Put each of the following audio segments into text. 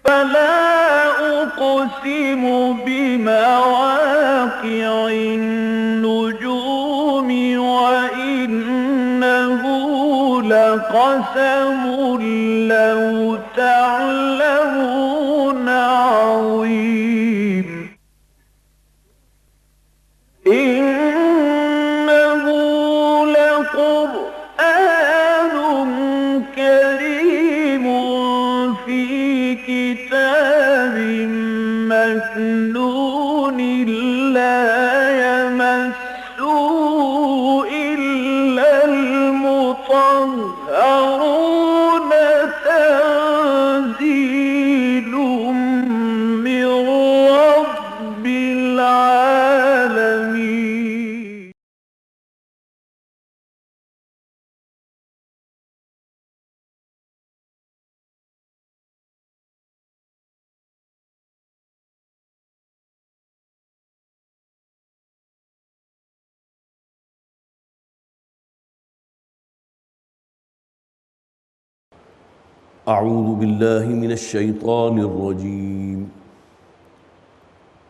فلا أقسم بمواقع النجوم وإنه لقسم لو تعلمون عظيم إنه لقرآن كريم في كتاب مكنون لا يمسه إلا المطهرون تنزيل من رب العالمين. أعوذ بالله من الشيطان الرجيم.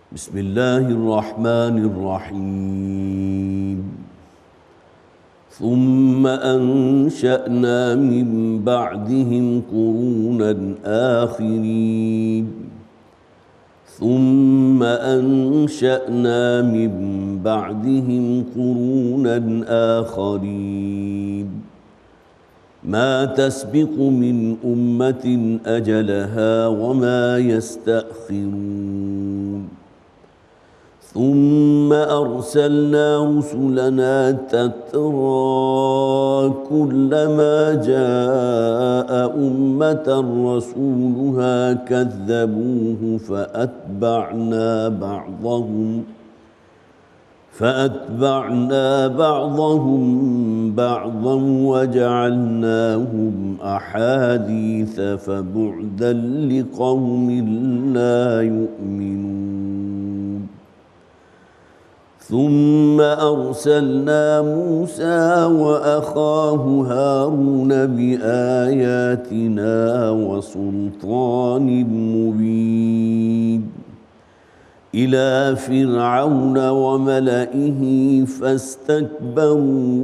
بسم الله الرحمن الرحيم. ثم أنشأنا من بعدهم قرونا آخرين. ثم أنشأنا من بعدهم قرونا آخرين. ما تسبق من أمة أجلها وما يستأخرون. ثم أرسلنا رسلنا تترى كلما جاء أمة رسولها كذبوه فأتبعنا بعضهم بعضا وجعلناهم أحاديث فبعدا لقوم لا يؤمنون. ثم أرسلنا موسى وأخاه هارون بآياتنا وسلطان مبين إلى فرعون وملئه فاستكبروا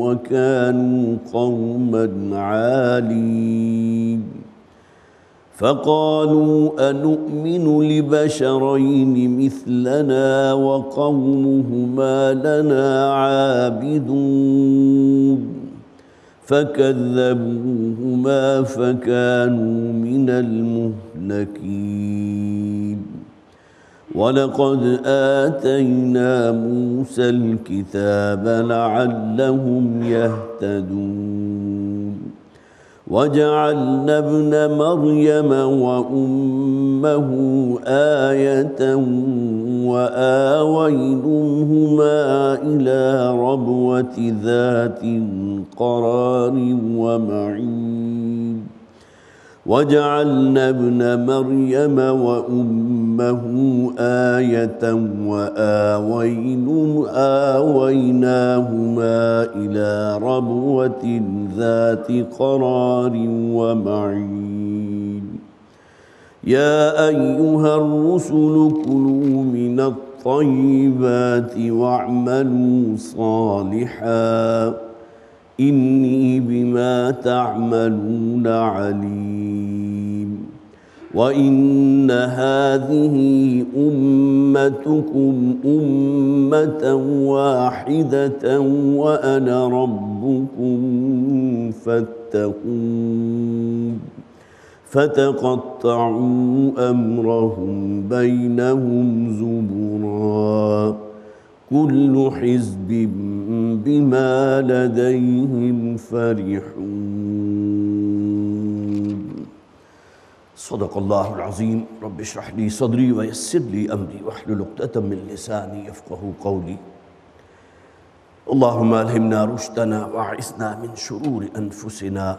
وكانوا قوما عالين. فقالوا أنؤمن لبشرين مثلنا وقومهما لنا عابدون. فكذبوهما فكانوا من المهلكين. ولقد آتينا موسى الكتاب لعلهم يهتدون. وجعلنا ابن مريم وأمه آية وآويناهما إلى ربوة ذات قرار ومعين. وجعلنا ابن مريم وأمه آية وآويناهما إلى ربوة ذات قرار ومعين. يا أيها الرسل كلوا من الطيبات واعملوا صالحا إني بما تعملون عليم. وإن هذه أمتكم أمة واحدة وأنا ربكم فاتقون. فتقطعوا أمرهم بينهم زبرا كل حزب بما لديهم فرحون. صدق الله العظيم. رب اشرح لي صدري ويسر لي أمري واحلل عقدة من لساني يفقهوا قولي. اللهم ألهمنا رشدنا وأعصمنا من شرور أنفسنا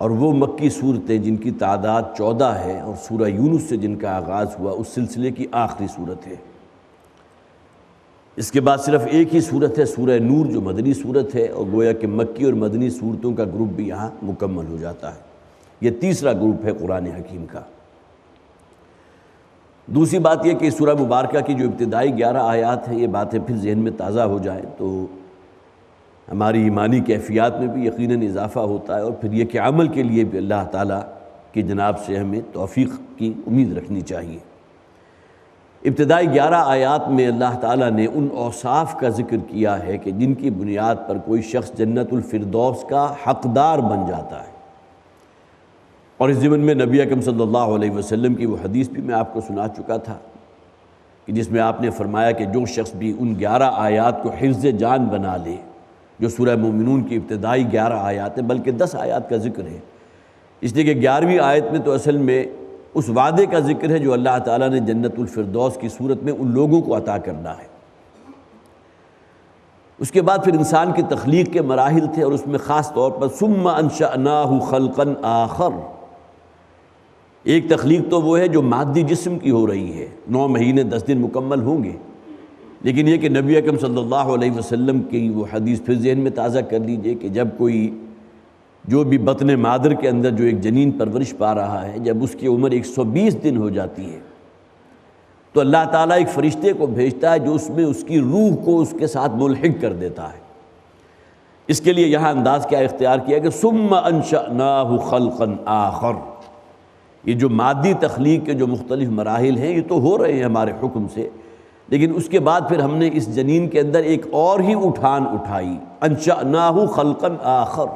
اور وہ مکی صورتیں جن کی تعداد 14 ہے اور سورہ یونس سے جن کا آغاز ہوا اس سلسلے کی آخری صورت ہے۔ اس کے بعد صرف ایک ہی صورت ہے سورہ نور جو مدنی صورت ہے، اور گویا کہ مکی اور مدنی صورتوں کا گروپ بھی یہاں مکمل ہو جاتا ہے۔ یہ تیسرا گروپ ہے قرآن حکیم کا۔ دوسری بات یہ کہ سورہ مبارکہ کی جو ابتدائی 11 آیات ہیں، یہ باتیں پھر ذہن میں تازہ ہو جائیں تو ہماری ایمانی کیفیات میں بھی یقیناً اضافہ ہوتا ہے، اور پھر یہ کہ عمل کے لیے بھی اللہ تعالیٰ کی جناب سے ہمیں توفیق کی امید رکھنی چاہیے۔ ابتدائی 11 آیات میں اللہ تعالیٰ نے ان اوصاف کا ذکر کیا ہے کہ جن کی بنیاد پر کوئی شخص جنت الفردوس کا حقدار بن جاتا ہے، اور اس ضمن میں نبی اکرم صلی اللہ علیہ وسلم کی وہ حدیث بھی میں آپ کو سنا چکا تھا کہ جس میں آپ نے فرمایا کہ جو شخص بھی ان 11 آیات کو حفظ جان بنا لے، جو سورہ مومنون کی ابتدائی 11 آیات ہیں، بلکہ 10 آیات کا ذکر ہے، اس لیے کہ 11ویں آیت میں تو اصل میں اس وعدے کا ذکر ہے جو اللہ تعالیٰ نے جنت الفردوس کی صورت میں ان لوگوں کو عطا کرنا ہے۔ اس کے بعد پھر انسان کی تخلیق کے مراحل تھے، اور اس میں خاص طور پر ثم انشأناہ خلقا آخر، ایک تخلیق تو وہ ہے جو مادی جسم کی ہو رہی ہے، 9 مہینے 10 دن مکمل ہوں گے، لیکن یہ کہ نبی اکرم صلی اللہ علیہ وسلم کی وہ حدیث پھر ذہن میں تازہ کر لیجئے کہ جب کوئی جو بھی بطن مادر کے اندر جو ایک جنین پرورش پا رہا ہے، جب اس کی عمر 120 دن ہو جاتی ہے تو اللہ تعالیٰ ایک فرشتے کو بھیجتا ہے جو اس میں اس کی روح کو اس کے ساتھ ملحق کر دیتا ہے۔ اس کے لیے یہاں انداز کیا اختیار کیا کہ ثم انشأناہ خلقا آخر، یہ جو مادی تخلیق کے جو مختلف مراحل ہیں یہ تو ہو رہے ہیں ہمارے حکم سے، لیکن اس کے بعد پھر ہم نے اس جنین کے اندر ایک اور ہی اٹھان اٹھائی، انشأناہ خلقا آخر۔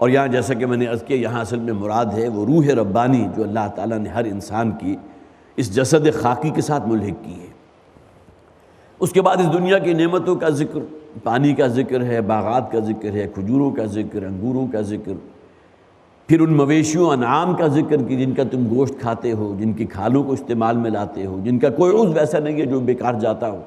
اور یہاں جیسا کہ میں نے عرض کیا، یہاں اصل میں مراد ہے وہ روح ربانی جو اللہ تعالیٰ نے ہر انسان کی اس جسد خاکی کے ساتھ ملحق کی ہے۔ اس کے بعد اس دنیا کی نعمتوں کا ذکر، پانی کا ذکر ہے، باغات کا ذکر ہے، کھجوروں کا ذکر، انگوروں کا ذکر، پھر ان مویشیوں انعام کا ذکر کہ جن کا تم گوشت کھاتے ہو، جن کی کھالوں کو استعمال میں لاتے ہو، جن کا کوئی عضو ایسا نہیں ہے جو بیکار جاتا ہو،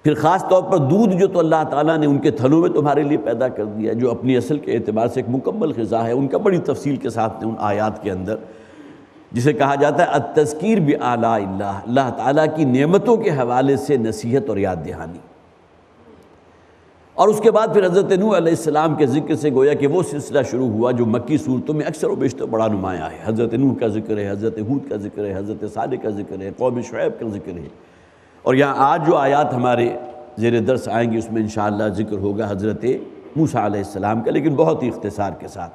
پھر خاص طور پر دودھ جو تو اللہ تعالیٰ نے ان کے تھلوں میں تمہارے لیے پیدا کر دیا، جو اپنی اصل کے اعتبار سے ایک مکمل غذا ہے، ان کا بڑی تفصیل کے ساتھ ان آیات کے اندر جسے کہا جاتا ہے التذکیر بآلاء اللہ، اللہ تعالیٰ کی نعمتوں کے حوالے سے نصیحت اور یاد دہانی۔ اور اس کے بعد پھر حضرت نوح علیہ السلام کے ذکر سے گویا کہ وہ سلسلہ شروع ہوا جو مکی صورتوں میں اکثر و بیشتر بڑا نمایاں ہے۔ حضرت نوح کا ذکر ہے، حضرت ہود کا ذکر ہے، حضرت صالح کا ذکر ہے، قوم شعیب کا ذکر ہے، اور یہاں آج جو آیات ہمارے زیر درس آئیں گی اس میں انشاءاللہ ذکر ہوگا حضرت موسیٰ علیہ السلام کا، لیکن بہت ہی اختصار کے ساتھ۔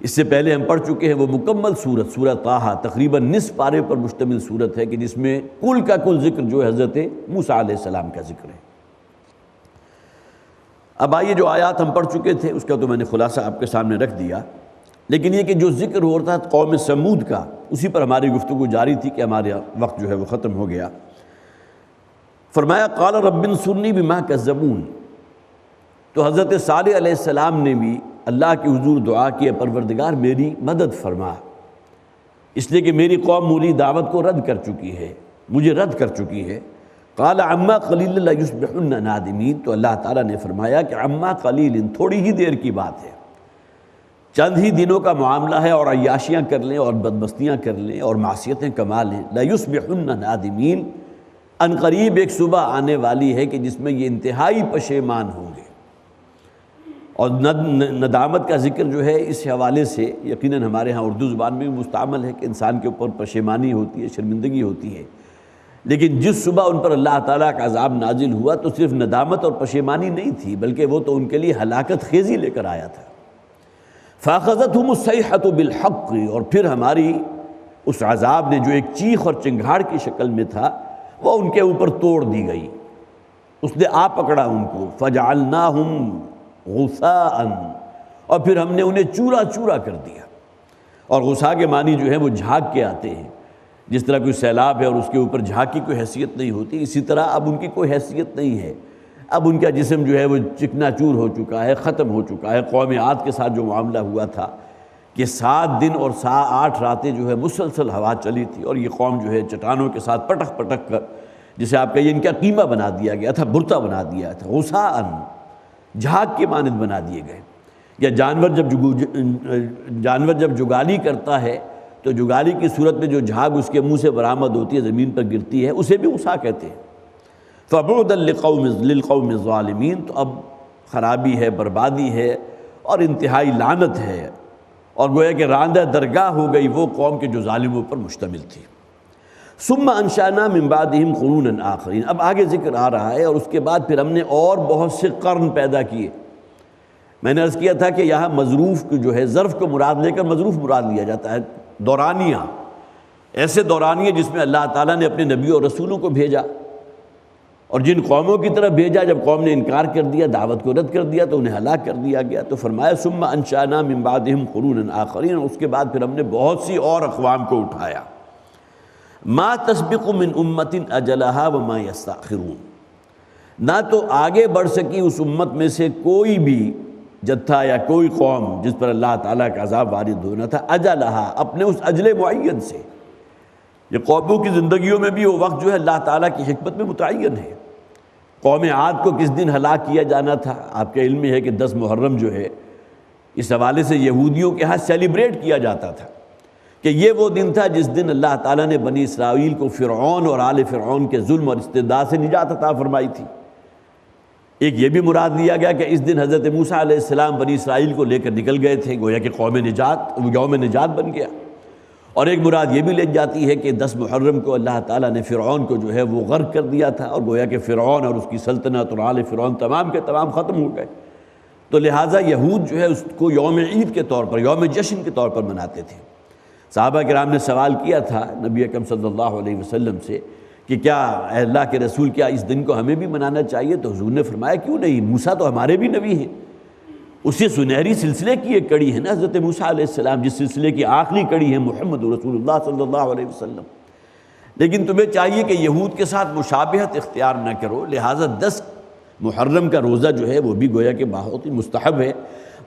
اس سے پہلے ہم پڑھ چکے ہیں وہ مکمل صورت، سورہ طٰہٰ، تقریباً نصف پارے پر مشتمل صورت ہے کہ جس میں کل کا کل ذکر جو ہے حضرت موسیٰ علیہ السلام کا ذکر ہے۔ اب آئیے جو آیات ہم پڑھ چکے تھے اس کا تو میں نے خلاصہ آپ کے سامنے رکھ دیا، لیکن یہ کہ جو ذکر ہو رہا تھا قوم سمود کا، اسی پر ہماری گفتگو جاری تھی کہ ہمارا وقت جو ہے وہ ختم ہو گیا۔ فرمایا قال رب انصرنی بما کذبون، تو حضرت صالح علیہ السلام نے بھی اللہ کے حضور دعا کی، پروردگار میری مدد فرما، اس لیے کہ میری قوم موری دعوت کو رد کر چکی ہے، مجھے رد کر چکی ہے۔ قال عما قلیل لیصبحن نادمین، تو اللہ تعالیٰ نے فرمایا کہ عما قلیل، تھوڑی ہی دیر کی بات ہے، چند ہی دنوں کا معاملہ ہے، اور عیاشیاں کر لیں اور بدمستیاں کر لیں اور معصیتیں کما لیں، لیصبحن نادمین، ان قریب ایک صبح آنے والی ہے کہ جس میں یہ انتہائی پشیمان ہوں گے۔ اور ندامت کا ذکر جو ہے اس حوالے سے یقیناً ہمارے ہاں اردو زبان میں بھی مستعمل ہے کہ انسان کے اوپر پشیمانی ہوتی ہے، شرمندگی ہوتی ہے، لیکن جس صبح ان پر اللہ تعالیٰ کا عذاب نازل ہوا تو صرف ندامت اور پشیمانی نہیں تھی، بلکہ وہ تو ان کے لیے ہلاکت خیزی لے کر آیا تھا۔ فَأَخَذَتْهُمُ الصَّيْحَةُ بِالْحَقِّ، اور پھر ہماری اس عذاب نے جو ایک چیخ اور چنگھاڑ کی شکل میں تھا وہ ان کے اوپر توڑ دی گئی، اس نے آ پکڑا ان کو۔ فَجَعَلْنَاهُمْ غُثَاءً، اور پھر ہم نے انہیں چورا چورا کر دیا۔ اور غصہ کے معنی جو ہے وہ جھاگ کے آتے ہیں، جس طرح کوئی سیلاب ہے اور اس کے اوپر جھاگ کی کوئی حیثیت نہیں ہوتی، اسی طرح اب ان کی کوئی حیثیت نہیں ہے، اب ان کا جسم جو ہے وہ چکنا چور ہو چکا ہے، ختم ہو چکا ہے۔ قوم عاد کے ساتھ جو معاملہ ہوا تھا کہ 7 دن اور 8 راتیں جو ہے مسلسل ہوا چلی تھی، اور یہ قوم جو ہے چٹانوں کے ساتھ پٹک پٹک کر، جسے آپ کہیے ان کا قیمہ بنا دیا گیا تھا، برتا بنا دیا تھا، غصاءً، جھاگ کے مانند بنا دیے گئے۔ یا جانور جب جگالی کرتا ہے تو جگالی کی صورت میں جو جھاگ اس کے منہ سے برآمد ہوتی ہے زمین پر گرتی ہے اسے بھی غصہ کہتے ہیں۔ فَبُعْدًا لِلْقَوْمِ الظَّالِمِينَ، تو اب خرابی ہے، بربادی ہے اور انتہائی لعنت ہے، اور گویا کہ راندہ درگاہ ہو گئی وہ قوم کے جو ظالموں پر مشتمل تھی۔ ثم انشأنا من بعدهم قرونا آخرین، اب آگے ذکر آ رہا ہے، اور اس کے بعد پھر ہم نے اور بہت سے قرن پیدا کیے۔ میں نے عرض کیا تھا کہ یہاں مظروف جو ہے ظرف کو مراد لے کر مظروف مراد لیا جاتا ہے، دورانیہ، ایسے دورانیہ جس میں اللہ تعالیٰ نے اپنے نبیوں اور رسولوں کو بھیجا، اور جن قوموں کی طرف بھیجا جب قوم نے انکار کر دیا، دعوت کو رد کر دیا تو انہیں ہلاک کر دیا گیا۔ تو فرمایا ثم انشأنا من بعدهم قرونا آخرین، اور اس کے بعد پھر ہم نے بہت سی اور اقوام کو اٹھایا۔ ما تسبق من امت اجلها وما یستأخرون، نہ تو آگے بڑھ سکی اس امت میں سے کوئی بھی جتھا یا کوئی قوم جس پر اللہ تعالیٰ کا عذاب وارد ہونا تھا، اجلہا، اپنے اس اجل معین سے۔ یہ قوموں کی زندگیوں میں بھی وہ وقت جو ہے اللہ تعالیٰ کی حکمت میں متعین ہے۔ قوم عاد کو کس دن ہلاک کیا جانا تھا، آپ کے علم میں ہے کہ 10 محرم جو ہے اس حوالے سے یہودیوں کے ہاں سیلیبریٹ کیا جاتا تھا کہ یہ وہ دن تھا جس دن اللہ تعالیٰ نے بنی اسرائیل کو فرعون اور آل فرعون کے ظلم اور استبداد سے نجات عطا فرمائی تھی۔ ایک یہ بھی مراد لیا گیا کہ اس دن حضرت موسیٰ علیہ السلام بنی اسرائیل کو لے کر نکل گئے تھے، گویا کہ یوم نجات بن گیا۔ اور ایک مراد یہ بھی لے جاتی ہے کہ 10 محرم کو اللہ تعالیٰ نے فرعون کو جو ہے وہ غرق کر دیا تھا، اور گویا کہ فرعون اور اس کی سلطنت اور آل فرعون تمام کے تمام ختم ہو گئے۔ تو لہٰذا یہود جو ہے اس کو یوم عید کے طور پر، یوم جشن کے طور پر مناتے تھے۔ صحابہ کرام نے سوال کیا تھا نبی اکرم صلی اللہ علیہ وسلم سے کہ کیا اے اللہ کے رسول، کیا اس دن کو ہمیں بھی منانا چاہیے؟ تو حضور نے فرمایا کیوں نہیں، موسیٰ تو ہمارے بھی نبی ہیں، اسی سنہری سلسلے کی ایک کڑی ہے نا حضرت موسیٰ علیہ السلام، جس سلسلے کی آخری کڑی ہے محمد رسول اللہ صلی اللہ علیہ وسلم۔ لیکن تمہیں چاہیے کہ یہود کے ساتھ مشابہت اختیار نہ کرو، لہٰذا 10 محرم کا روزہ جو ہے وہ بھی گویا کہ بہت ہی مستحب ہے۔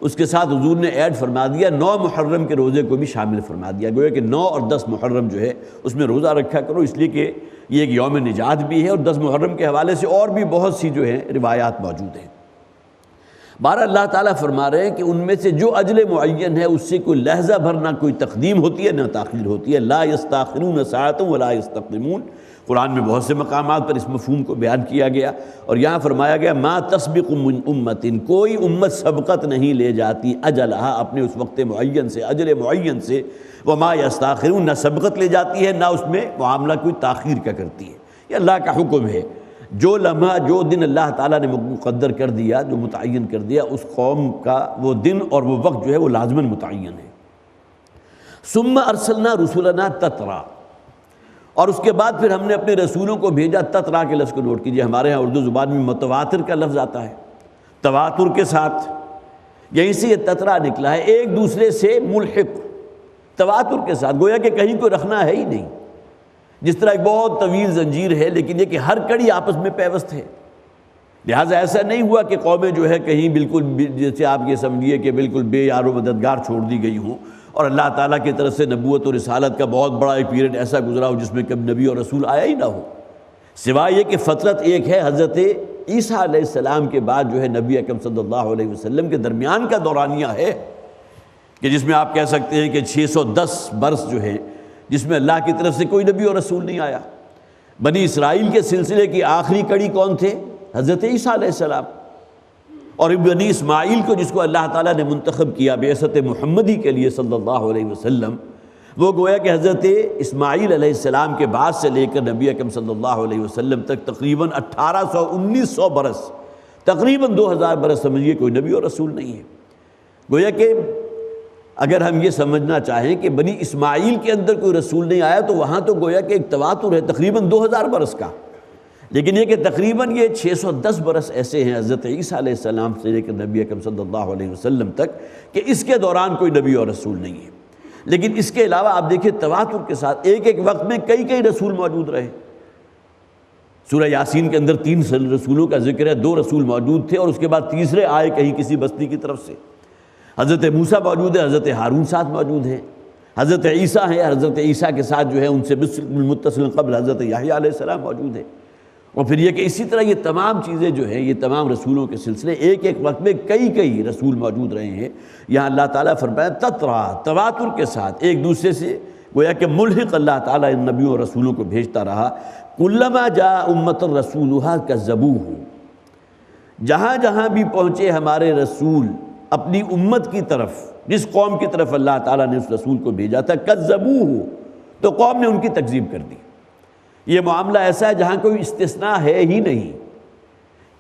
اس کے ساتھ حضور نے ایڈ فرما دیا 9 محرم کے روزے کو بھی شامل فرما دیا، گویا کہ 9 اور 10 محرم جو ہے اس میں روزہ رکھا کرو، اس لیے کہ یہ ایک یوم نجات بھی ہے، اور 10 محرم کے حوالے سے اور بھی بہت سی جو ہیں روایات موجود ہیں۔ بہرحال اللہ تعالیٰ فرما رہے ہیں کہ ان میں سے جو اجل معین ہے اس سے کوئی لحظہ بھر نہ کوئی تقدیم ہوتی ہے نہ تاخیر ہوتی ہے، لا یستاخرون ساعۃ ولا یستقدمون۔ قرآن میں بہت سے مقامات پر اس مفہوم کو بیان کیا گیا، اور یہاں فرمایا گیا ما تسبق من امت، کوئی امت سبقت نہیں لے جاتی اجلہا، اپنے اس وقت معین سے، اجل معین سے، وما یستاخرون، نہ سبقت لے جاتی ہے نہ اس میں معاملہ کوئی تاخیر کا کرتی ہے۔ یہ اللہ کا حکم ہے، جو لمحہ جو دن اللہ تعالیٰ نے مقدر کر دیا، جو متعین کر دیا، اس قوم کا وہ دن اور وہ وقت جو ہے وہ لازماً متعین ہے۔ ثم ارسلنا رسلنا تترا، اور اس کے بعد پھر ہم نے اپنے رسولوں کو بھیجا، تترا کے لفظ کو نوٹ کیجئے، ہمارے ہاں اردو زبان میں متواتر کا لفظ آتا ہے، تواتر کے ساتھ، یہیں سے یہ تترا نکلا ہے، ایک دوسرے سے ملحق، تواتر کے ساتھ، گویا کہ کہیں کو رکھنا ہے ہی نہیں، جس طرح ایک بہت طویل زنجیر ہے لیکن یہ کہ ہر کڑی آپس میں پیوست ہے۔ لہٰذا ایسا نہیں ہوا کہ قومیں جو ہے کہیں بالکل جیسے آپ یہ سمجھیے کہ بالکل بے یار و مددگار چھوڑ دی گئی ہوں، اور اللہ تعالیٰ کی طرف سے نبوت و رسالت کا بہت بڑا ایک پیریڈ ایسا گزرا ہو جس میں کبھی نبی اور رسول آیا ہی نہ ہو، سوائے یہ کہ فترت ایک ہے حضرت عیسیٰ علیہ السلام کے بعد جو ہے نبی اکرم صلی اللہ علیہ وسلم کے درمیان کا دورانیہ ہے، کہ جس میں آپ کہہ سکتے ہیں کہ 610 برس جو ہے جس میں اللہ کی طرف سے کوئی نبی اور رسول نہیں آیا۔ بنی اسرائیل کے سلسلے کی آخری کڑی کون تھے؟ حضرت عیسیٰ علیہ السلام، اور بنی اسماعیل کو جس کو اللہ تعالیٰ نے منتخب کیا بعثت محمدی کے لیے صلی اللہ علیہ وسلم، وہ گویا کہ حضرت اسماعیل علیہ السلام کے بعد سے لے کر نبی اکرم صلی اللہ علیہ وسلم تک تقریباً 1800-1900 برس، تقریباً 2000 برس سمجھیے کوئی نبی اور رسول نہیں ہے۔ گویا کہ اگر ہم یہ سمجھنا چاہیں کہ بنی اسماعیل کے اندر کوئی رسول نہیں آیا تو وہاں تو گویا کہ ایک تواتر ہے تقریباً 2000 برس کا، لیکن یہ کہ تقریباً یہ 610 برس ایسے ہیں حضرت عیسیٰ علیہ السلام سے لے کر نبی اکرم صلی اللہ علیہ وسلم تک کہ اس کے دوران کوئی نبی اور رسول نہیں ہے۔ لیکن اس کے علاوہ آپ دیکھیں تواتر کے ساتھ ایک ایک وقت میں کئی رسول موجود رہے۔ سورہ یاسین کے اندر 3 رسولوں کا ذکر ہے، 2 رسول موجود تھے اور اس کے بعد تیسرے آئے کہیں کسی بستی کی طرف سے۔ حضرت موسیٰ موجود ہے، حضرت ہارون ساتھ موجود ہیں، حضرت عیسیٰ ہیں، حضرت عیسیٰ کے ساتھ جو ہے ان سے بالکل متصل قبل حضرت یحییٰ علیہ السلام موجود ہے، اور پھر یہ کہ اسی طرح یہ تمام چیزیں جو ہیں، یہ تمام رسولوں کے سلسلے ایک ایک وقت میں کئی رسول موجود رہے ہیں۔ یہاں اللہ تعالیٰ فرمایا تترا، تواتر کے ساتھ ایک دوسرے سے گویا کہ ملحق اللہ تعالیٰ ان نبیوں اور رسولوں کو بھیجتا رہا۔ کلما جاء امۃ رسولھا کذبوہ، جہاں جہاں بھی پہنچے ہمارے رسول اپنی امت کی طرف، جس قوم کی طرف اللہ تعالیٰ نے اس رسول کو بھیجا تھا، کذبوہ، تو قوم نے ان کی تکذیب کر دی۔ یہ معاملہ ایسا ہے جہاں کوئی استثناء ہے ہی نہیں،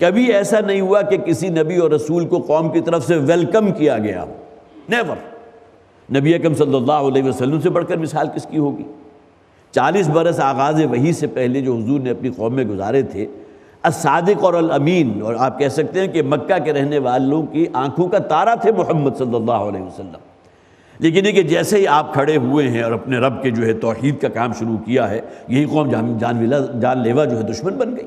کبھی ایسا نہیں ہوا کہ کسی نبی اور رسول کو قوم کی طرف سے ویلکم کیا گیا، نیور۔ نبی اکرم صلی اللہ علیہ وسلم سے بڑھ کر مثال کس کی ہوگی؟ 40 برس آغاز وحی سے پہلے جو حضور نے اپنی قوم میں گزارے تھے، الصادق اور الامین، اور آپ کہہ سکتے ہیں کہ مکہ کے رہنے والوں کی آنکھوں کا تارا تھے محمد صلی اللہ علیہ وسلم۔ لیکن یہ کہ جیسے ہی آپ کھڑے ہوئے ہیں اور اپنے رب کے جو ہے توحید کا کام شروع کیا ہے، یہی قوم جان لیوا جو ہے دشمن بن گئی۔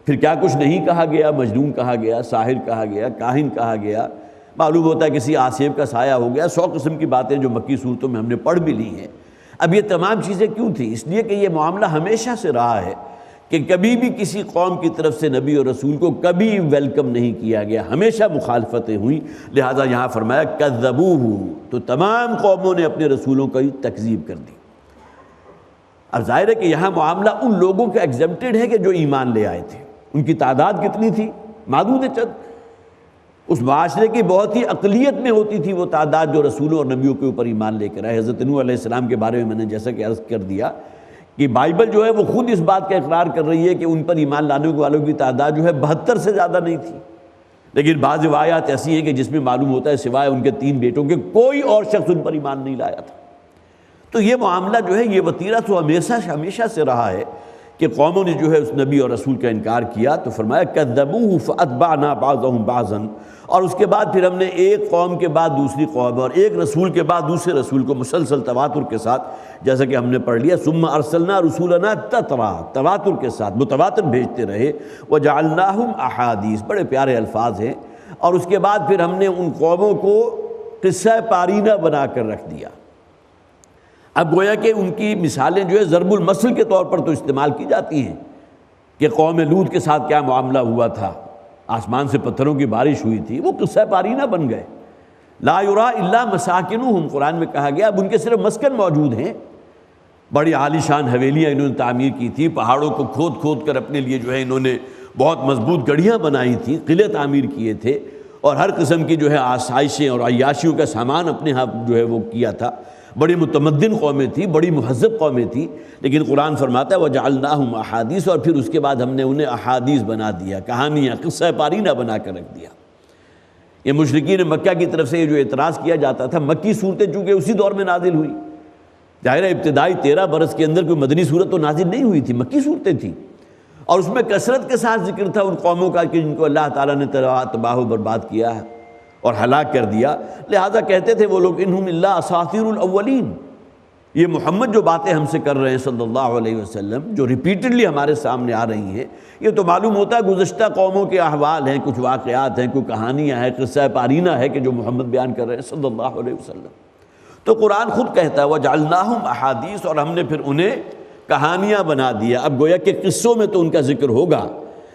پھر کیا کچھ نہیں کہا گیا، مجنون کہا گیا، ساحر کہا گیا، کاہن کہا گیا، معلوم ہوتا ہے کسی آسیب کا سایہ ہو گیا، 100 قسم کی باتیں جو مکی صورتوں میں ہم نے پڑھ بھی لی ہیں۔ اب یہ تمام چیزیں کیوں تھیں؟ اس لیے کہ یہ معاملہ ہمیشہ سے رہا ہے کہ کبھی بھی کسی قوم کی طرف سے نبی اور رسول کو کبھی ویلکم نہیں کیا گیا، ہمیشہ مخالفتیں ہوئیں۔ لہٰذا یہاں فرمایا کذبوہ، تو تمام قوموں نے اپنے رسولوں کی تکذیب کر دی۔ اب ظاہر ہے کہ یہاں معاملہ ان لوگوں کا ایگزمپٹڈ ہے کہ جو ایمان لے آئے تھے۔ ان کی تعداد کتنی تھی؟ معدود چند۔ اس معاشرے کی بہت ہی اقلیت میں ہوتی تھی وہ تعداد جو رسولوں اور نبیوں کے اوپر ایمان لے کر آئے۔ حضرت نوح علیہ السلام کے بارے میں میں نے جیسا کہ عرض کر دیا کہ بائبل جو ہے وہ خود اس بات کا اقرار کر رہی ہے کہ ان پر ایمان لانے والوں کی تعداد جو ہے 72 سے زیادہ نہیں تھی، لیکن بعض روایات ایسی ہیں کہ جس میں معلوم ہوتا ہے سوائے ان کے 3 بیٹوں کے کوئی اور شخص ان پر ایمان نہیں لایا تھا۔ تو یہ معاملہ جو ہے یہ وتیرہ تو ہمیشہ سے رہا ہے کہ قوموں نے جو ہے اس نبی اور رسول کا انکار کیا، تو فرمایا کذبوہ فاتبعنا بعضهم بعضا، اور اس کے بعد پھر ہم نے ایک قوم کے بعد دوسری قوم اور ایک رسول کے بعد دوسرے رسول کو مسلسل تواتر کے ساتھ، جیسا کہ ہم نے پڑھ لیا، ثم ارسلنا رسولنا تترا، تواتر کے ساتھ متواتر بھیجتے رہے، وجعلناہم احادیث، بڑے پیارے الفاظ ہیں، اور اس کے بعد پھر ہم نے ان قوموں کو قصہ پارینہ بنا کر رکھ دیا۔ اب گویا کہ ان کی مثالیں جو ہے ضرب المثل کے طور پر تو استعمال کی جاتی ہیں کہ قوم لوط کے ساتھ کیا معاملہ ہوا تھا، آسمان سے پتھروں کی بارش ہوئی تھی، وہ قصہ پارینہ بن گئے۔ لا یرا الا مساکنہم، قرآن میں کہا گیا اب ان کے صرف مسکن موجود ہیں۔ بڑی عالی شان حویلیاں انہوں نے تعمیر کی تھی، پہاڑوں کو کھود کھود کر اپنے لیے جو ہے انہوں نے بہت مضبوط گڑھیاں بنائی تھیں، قلعے تعمیر کیے تھے، اور ہر قسم کی جو ہے آسائشیں اور عیاشیوں کا سامان اپنے ہاں جو ہے وہ کیا تھا۔ بڑی متمدن قومیں تھیں، بڑی مہذب قومیں تھیں، لیکن قرآن فرماتا ہے وجعلناہم احادیث، اور پھر اس کے بعد ہم نے انہیں احادیث بنا دیا، کہانیاں، قصہ پارینہ بنا کر رکھ دیا۔ یہ مشرکین مکہ کی طرف سے یہ جو اعتراض کیا جاتا تھا، مکی صورتیں چونکہ اسی دور میں نازل ہوئی، ظاہر ابتدائی 13 برس کے اندر کوئی مدنی صورت تو نازل نہیں ہوئی تھی، مکی صورتیں تھیں، اور اس میں کثرت کے ساتھ ذکر تھا ان قوموں کا کہ جن کو اللہ تعالیٰ نے تباہ و برباد کیا ہے اور ہلاک کر دیا۔ لہٰذا کہتے تھے وہ لوگ انہم الا اساطیر الاولین، یہ محمد جو باتیں ہم سے کر رہے ہیں صلی اللہ علیہ وسلم، جو ریپیٹڈلی ہمارے سامنے آ رہی ہیں، یہ تو معلوم ہوتا ہے گزشتہ قوموں کے احوال ہیں، کچھ واقعات ہیں، کوئی کہانیاں ہیں، قصہ پارینہ ہے کہ جو محمد بیان کر رہے ہیں صلی اللہ علیہ وسلم۔ تو قرآن خود کہتا ہے وجعلناہم احادیث، اور ہم نے پھر انہیں کہانیاں بنا دیا۔ اب گویا کہ قصوں میں تو ان کا ذکر ہوگا،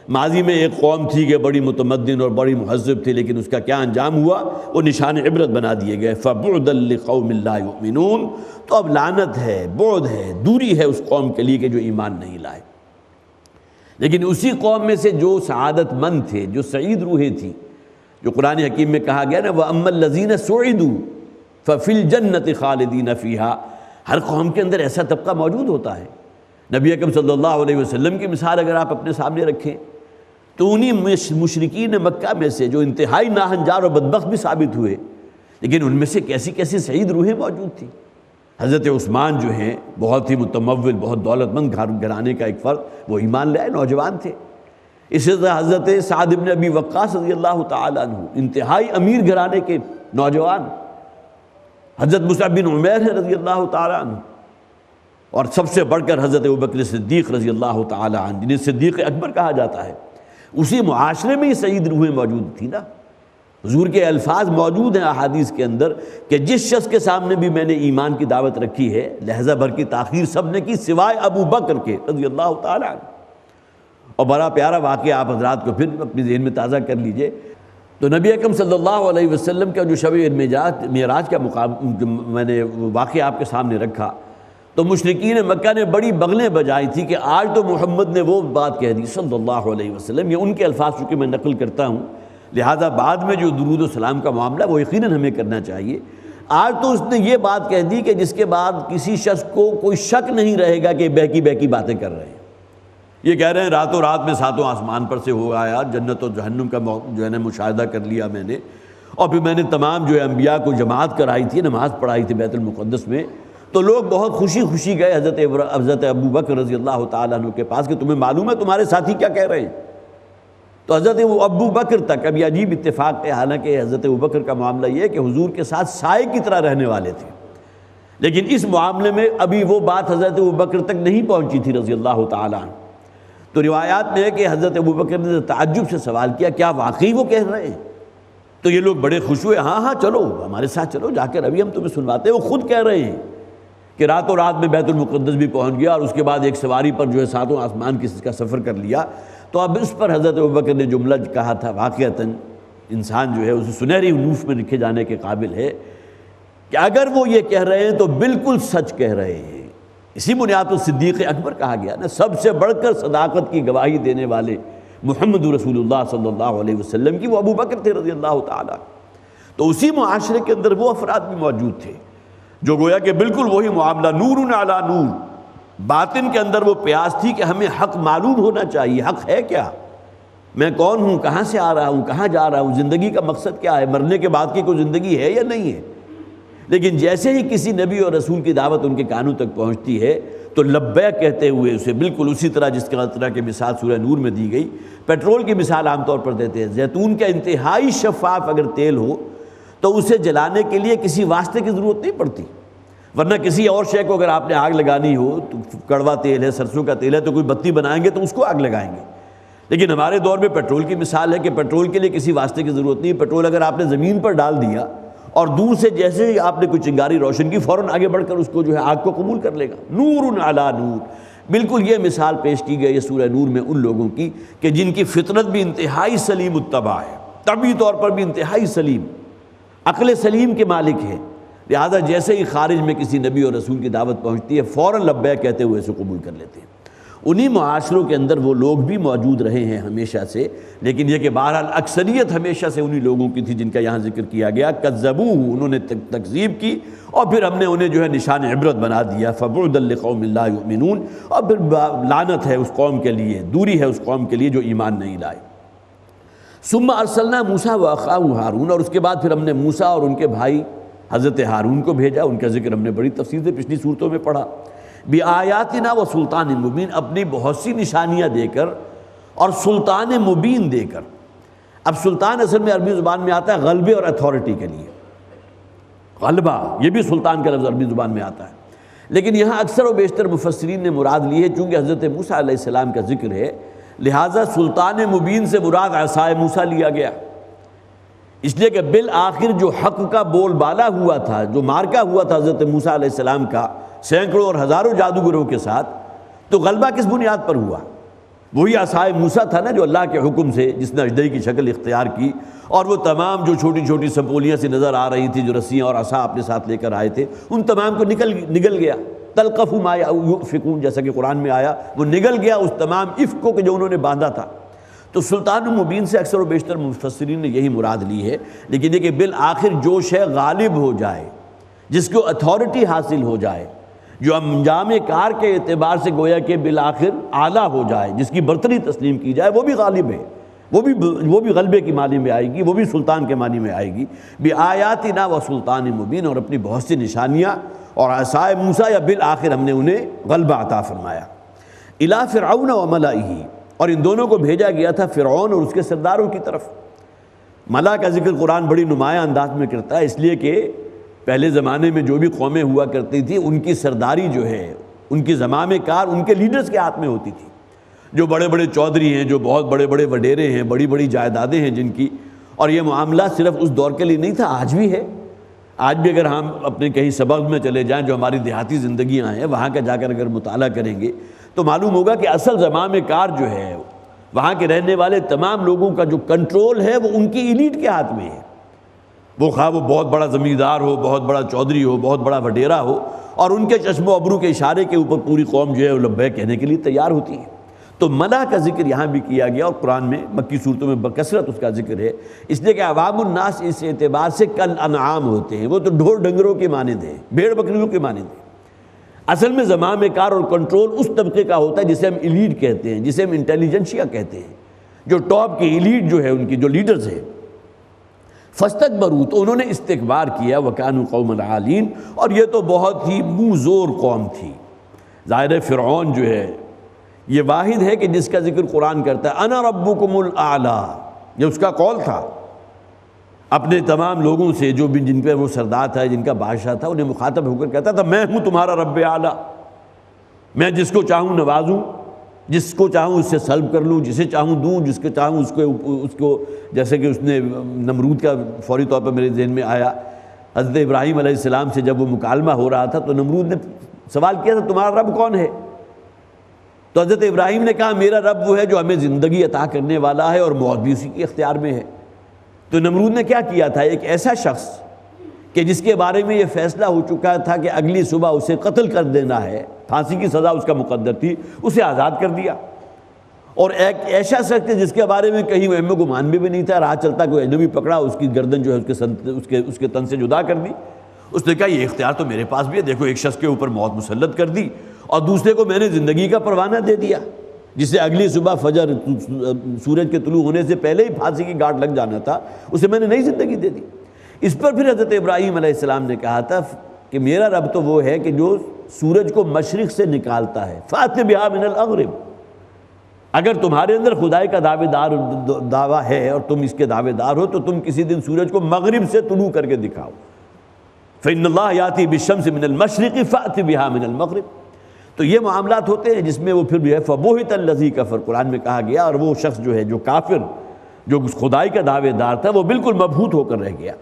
ماضی میں ایک قوم تھی کہ بڑی متمدن اور بڑی مہذب تھی، لیکن اس کا کیا انجام ہوا، وہ نشان عبرت بنا دیے گئے۔ فَبُعْدًا لِقَوْمٍ لَا يُؤْمِنُونَ، تو اب لعنت ہے، بعد ہے، دوری ہے اس قوم کے لیے کہ جو ایمان نہیں لائے۔ لیکن اسی قوم میں سے جو سعادت مند تھے، جو سعید روحیں تھیں، جو قرآن حکیم میں کہا گیا نا وَأَمَّا الَّذِينَ سُعِدُوا فَفِي الْجَنَّةِ خَالِدِينَ فِيهَا، ہر قوم کے اندر ایسا طبقہ موجود ہوتا ہے۔ نبی اکرم صلی اللہ علیہ وسلم کی مثال اگر آپ اپنے سامنے رکھیں تو انہی مشرکین مکہ میں سے جو انتہائی ناہنجار اور بدبخت بھی ثابت ہوئے، لیکن ان میں سے کیسی کیسی سعید روحیں موجود تھیں۔ حضرت عثمان جو ہیں بہت ہی متمول، بہت دولت مند گھرانے کا ایک فرد، وہ ایمان لائے، نوجوان تھے۔ اسی طرح حضرت سعد بن ابی وقاص رضی اللہ تعالیٰ عنہ، انتہائی امیر گھرانے کے نوجوان۔ حضرت مصعب بن عمیر رضی اللہ تعالیٰ عنہ، اور سب سے بڑھ کر حضرت ابوبکر صدیق رضی اللہ تعالیٰ عنہ، جنہیں صدیق اکبر کہا جاتا ہے۔ اسی معاشرے میں ہی سعید روحیں موجود تھی نا۔ حضور کے الفاظ موجود ہیں احادیث کے اندر کہ جس شخص کے سامنے بھی میں نے ایمان کی دعوت رکھی ہے، لہجہ بھر کی تاخیر سب نے کی سوائے ابو بکر کے رضی اللہ تعالیٰ عنہ، اور بڑا پیارا واقعہ آپ حضرات کو پھر اپنی ذہن میں تازہ کر لیجئے۔ تو نبی اکرم صلی اللہ علیہ وسلم کا جو شب معراج کا میں نے واقعہ آپ کے سامنے رکھا، تو مشرکین مکہ نے بڑی بغلیں بجائی تھی کہ آج تو محمد نے وہ بات کہہ دی صلی اللہ علیہ وسلم، یہ ان کے الفاظ چونکہ میں نقل کرتا ہوں، لہٰذا بعد میں جو درود و سلام کا معاملہ وہ یقیناً ہمیں کرنا چاہیے۔ آج تو اس نے یہ بات کہہ دی کہ جس کے بعد کسی شخص کو کوئی شک نہیں رہے گا کہ بہکی بہکی باتیں کر رہے ہیں۔ یہ کہہ رہے ہیں راتوں رات میں ساتوں آسمان پر سے ہو آیا، جنت و جہنم کا جو ہے نا مشاہدہ کر لیا میں نے، اور پھر میں نے تمام جو ہے انبیاء کو جماعت کرائی تھی، نماز پڑھائی تھی بیت المقدس میں، تو لوگ بہت خوشی خوشی گئے حضرت ابو بکر رضی اللہ تعالیٰ عنہ کے پاس کہ تمہیں معلوم ہے تمہارے ساتھی کیا کہہ رہے ہیں؟ تو حضرت ابو بکر تک، اب یہ عجیب اتفاق ہے، حالانکہ حضرت ابو بکر کا معاملہ یہ ہے کہ حضور کے ساتھ سائے کی طرح رہنے والے تھے، لیکن اس معاملے میں ابھی وہ بات حضرت ابو بکر تک نہیں پہنچی تھی رضی اللہ تعالیٰ عنہ۔ تو روایات میں ہے کہ حضرت ابو بکر نے تعجب سے سوال کیا کیا واقعی وہ کہہ رہے ہیں؟ تو یہ لوگ بڑے خوش ہوئے، ہاں ہاں چلو ہمارے ساتھ چلو جا کر ابھی ہم تمہیں سنواتے ہیں۔ وہ خود کہہ رہے ہیں کہ راتوں رات میں بیت المقدس بھی پہنچ گیا اور اس کے بعد ایک سواری پر جو ہے ساتوں آسمان کا سفر کر لیا۔ تو اب اس پر حضرت ابوبکر نے جملہ کہا تھا، واقعتاً انسان جو ہے اسے سنہری حروف میں لکھے جانے کے قابل ہے کہ اگر وہ یہ کہہ رہے ہیں تو بالکل سچ کہہ رہے ہیں۔ اسی بنیاد پر صدیق اکبر کہا گیا نا، سب سے بڑھ کر صداقت کی گواہی دینے والے محمد رسول اللہ صلی اللہ علیہ وسلم کی وہ ابوبکر تھے رضی اللہ تعالیٰ۔ تو اسی معاشرے کے اندر وہ افراد بھی موجود تھے جو گویا کہ بالکل وہی معاملہ، نور علی نور، باطن کے اندر وہ پیاس تھی کہ ہمیں حق معلوم ہونا چاہیے، حق ہے کیا، میں کون ہوں، کہاں سے آ رہا ہوں، کہاں جا رہا ہوں، زندگی کا مقصد کیا ہے، مرنے کے بعد کی کوئی زندگی ہے یا نہیں ہے۔ لیکن جیسے ہی کسی نبی اور رسول کی دعوت ان کے کانوں تک پہنچتی ہے تو لبیک کہتے ہوئے اسے بالکل اسی طرح جس طرح کی مثال سورہ نور میں دی گئی، پیٹرول کی مثال عام طور پر دیتے ہیں، زیتون کا انتہائی شفاف اگر تیل ہو تو اسے جلانے کے لیے کسی واسطے کی ضرورت نہیں پڑتی، ورنہ کسی اور شے کو اگر آپ نے آگ لگانی ہو تو کڑوا تیل ہے، سرسوں کا تیل ہے، تو کوئی بتی بنائیں گے تو اس کو آگ لگائیں گے۔ لیکن ہمارے دور میں پیٹرول کی مثال ہے کہ پیٹرول کے لیے کسی واسطے کی ضرورت نہیں، پیٹرول اگر آپ نے زمین پر ڈال دیا اور دور سے جیسے ہی آپ نے کوئی چنگاری روشن کی فوراً آگے بڑھ کر اس کو جو ہے آگ کو قبول کر لے گا۔ نور علی نور، بالکل یہ مثال پیش کی گئی ہے سورہ نور میں ان لوگوں کی کہ جن کی فطرت بھی انتہائی سلیم الطبع ہے، طبعی طور پر بھی انتہائی سلیم، عقل سلیم کے مالک ہے، لہذا جیسے ہی خارج میں کسی نبی اور رسول کی دعوت پہنچتی ہے فوراً لبیک کہتے ہوئے اسے قبول کر لیتے ہیں۔ انہی معاشروں کے اندر وہ لوگ بھی موجود رہے ہیں ہمیشہ سے، لیکن یہ کہ بہرحال اکثریت ہمیشہ سے انہی لوگوں کی تھی جن کا یہاں ذکر کیا گیا، کذبوہ، انہوں نے تکذیب کی اور پھر ہم نے انہیں جو ہے نشان عبرت بنا دیا، فبعدا لقوم لا یؤمنون، اور پھر لعنت ہے اس قوم کے لیے، دوری ہے اس قوم کے لیے جو ایمان نہیں لائے۔ ثم ارسلنا موسیٰ واخاہ ہارون، اور اس کے بعد پھر ہم نے موسیٰ اور ان کے بھائی حضرت ہارون کو بھیجا، ان کا ذکر ہم نے بڑی تفصیل سے پچھلی صورتوں میں پڑھا، بِآیاتنا و سلطان مبین، اپنی بہت سی نشانیاں دے کر اور سلطان مبین دے کر۔ اب سلطان اصل میں عربی زبان میں آتا ہے غلبے اور اتھارٹی کے لیے، غلبہ یہ بھی سلطان کا لفظ عربی زبان میں آتا ہے، لیکن یہاں اکثر و بیشتر مفسرین نے مراد لی ہے، چونکہ حضرت موسیٰ علیہ السلام کا ذکر ہے لہٰذا سلطان مبین سے مراد عصائے موسیٰ لیا گیا، اس لیے کہ بالآخر جو حق کا بول بالا ہوا تھا، جو مارکا ہوا تھا حضرت موسیٰ علیہ السلام کا سینکڑوں اور ہزاروں جادوگروں کے ساتھ، تو غلبہ کس بنیاد پر ہوا؟ وہی عصائے موسیٰ تھا نا جو اللہ کے حکم سے، جس نے اژدہی کی شکل اختیار کی، اور وہ تمام جو چھوٹی چھوٹی سپولیاں سے نظر آ رہی تھی جو رسیاں اور عصا اپنے ساتھ لے کر آئے تھے، ان تمام کو نگل گیا، تلقف ما یؤفکون، جیسا کہ قرآن میں آیا، وہ نگل گیا اس تمام افک کو کہ جو انہوں نے باندھا تھا۔ تو سلطان مبین سے اکثر و بیشتر مفسرین نے یہی مراد لی ہے، لیکن یہ کہ بالآخر جو شے غالب ہو جائے، جس کو اتھارٹی حاصل ہو جائے، جو انجام کار کے اعتبار سے گویا کہ بالآخر اعلیٰ ہو جائے، جس کی برتری تسلیم کی جائے، وہ بھی غالب ہے، وہ بھی غلبے کی معنی میں آئے گی، وہ بھی سلطان کے معنی میں آئے گی۔ بِآیاتنا و سلطان مبین، اور اپنی بہت سی نشانیاں اور عصائے موسیٰ، یا بالآخر ہم نے انہیں غلبہ عطا فرمایا۔ الی فرعون و ملئہ، اور ان دونوں کو بھیجا گیا تھا فرعون اور اس کے سرداروں کی طرف۔ ملا کا ذکر قرآن بڑی نمایاں انداز میں کرتا ہے، اس لیے کہ پہلے زمانے میں جو بھی قومیں ہوا کرتی تھی ان کی سرداری جو ہے، ان کی زمام کار ان کے لیڈرز کے ہاتھ میں ہوتی تھی، جو بڑے بڑے چودھری ہیں، جو بہت بڑے بڑے وڈیرے ہیں، بڑی بڑی جائیدادیں ہیں جن کی، اور یہ معاملہ صرف اس دور کے لیے نہیں تھا، آج بھی ہے۔ آج بھی اگر ہم اپنے کہیں سبق میں چلے جائیں جو ہماری دیہاتی زندگیاں ہیں، وہاں کا جا کر اگر مطالعہ کریں گے تو معلوم ہوگا کہ اصل زمام کار جو ہے وہاں کے رہنے والے تمام لوگوں کا جو کنٹرول ہے وہ ان کی ایلیٹ کے ہاتھ میں ہے، وہ خواہ وہ بہت بڑا زمیندار ہو، بہت بڑا چودھری ہو، بہت بڑا وڈیرا ہو، اور ان کے چشم و ابرو کے اشارے کے اوپر پوری قوم جو ہے وہ لبیک کہنے کے لیے تیار ہوتی ہے۔ تو منع کا ذکر یہاں بھی کیا گیا، اور قرآن میں مکی صورتوں میں بکثرت اس کا ذکر ہے، اس لیے کہ عوام الناس اس اعتبار سے کل انعام ہوتے ہیں، وہ تو ڈھور ڈنگروں کے مانند ہیں، بھیڑ بکریوں کے مانند ہیں۔ اصل میں زمام کار اور کنٹرول اس طبقے کا ہوتا ہے جسے ہم ایلیٹ کہتے ہیں، جسے ہم انٹیلیجنشیا کہتے ہیں، جو ٹاپ کی ایلیٹ جو ہے ان کی جو لیڈرز ہیں۔ فاستکبروا، تو انہوں نے استکبار کیا، وکانوا قوما عالین، اور یہ تو بہت ہی منہ زور قوم تھی۔ ظاہر ہے فرعون جو ہے یہ واحد ہے کہ جس کا ذکر قرآن کرتا ہے، انا ربکم الاعلی، یہ اس کا قول تھا اپنے تمام لوگوں سے جو بھی جن پہ وہ سردار تھا، جن کا بادشاہ تھا، انہیں مخاطب ہو کر کہتا تھا میں ہوں تمہارا رب اعلیٰ، میں جس کو چاہوں نوازوں، جس کو چاہوں اس سے سلب کر لوں، جسے چاہوں دوں، جس کو چاہوں اس کو جیسے کہ اس نے نمرود کا فوری طور پر میرے ذہن میں آیا، حضرت ابراہیم علیہ السلام سے جب وہ مکالمہ ہو رہا تھا تو نمرود نے سوال کیا تھا تمہارا رب کون ہے؟ تو حضرت ابراہیم نے کہا میرا رب وہ ہے جو ہمیں زندگی عطا کرنے والا ہے اور موت بھی اسی کے اختیار میں ہے۔ تو نمرود نے کیا کیا تھا؟ ایک ایسا شخص کہ جس کے بارے میں یہ فیصلہ ہو چکا تھا کہ اگلی صبح اسے قتل کر دینا ہے، پھانسی کی سزا اس کا مقدر تھی، اسے آزاد کر دیا۔ اور ایک ایسا شخص جس کے بارے میں کہیں وہم و گمان میں بھی نہیں تھا، راہ چلتا کوئی اجنبی پکڑا، اس کی گردن جو ہے اس کے تن سے جدا کر دی۔ اس نے کہا یہ اختیار تو میرے پاس بھی ہے، دیکھو ایک شخص کے اوپر موت مسلط کر دی اور دوسرے کو میں نے زندگی کا پروانہ دے دیا، جسے اگلی صبح فجر سورج کے طلوع ہونے سے پہلے ہی پھانسی کی گاٹ لگ جانا تھا، اسے میں نے نئی زندگی دے دی۔ اس پر پھر حضرت ابراہیم علیہ السلام نے کہا تھا کہ میرا رب تو وہ ہے کہ جو سورج کو مشرق سے نکالتا ہے، فَأْتِ بِهَا مِنَ الْأَغْرِبِ، اگر تمہارے اندر خدائی کا دعویٰ ہے اور تم اس کے دعوے دار ہو تو تم کسی دن سورج کو مغرب سے طلوع کر کے دکھاؤ، فَإِنَّ اللَّهَ يَأْتِي بِالشَّمْسِ مِنَ الْمَشْرِقِ فَأْتِ بِهَا مِنَ الْمَغْرِبِ۔ تو یہ معاملات ہوتے ہیں جس میں وہ پھر بھی ہے فَبُہِتَ الَّذِي كَفَرَ، قرآن میں کہا گیا، اور وہ شخص جو ہے جو کافر، جو خدائی کا دعوے دار تھا، وہ بالکل مبہوت ہو کر رہ گیا۔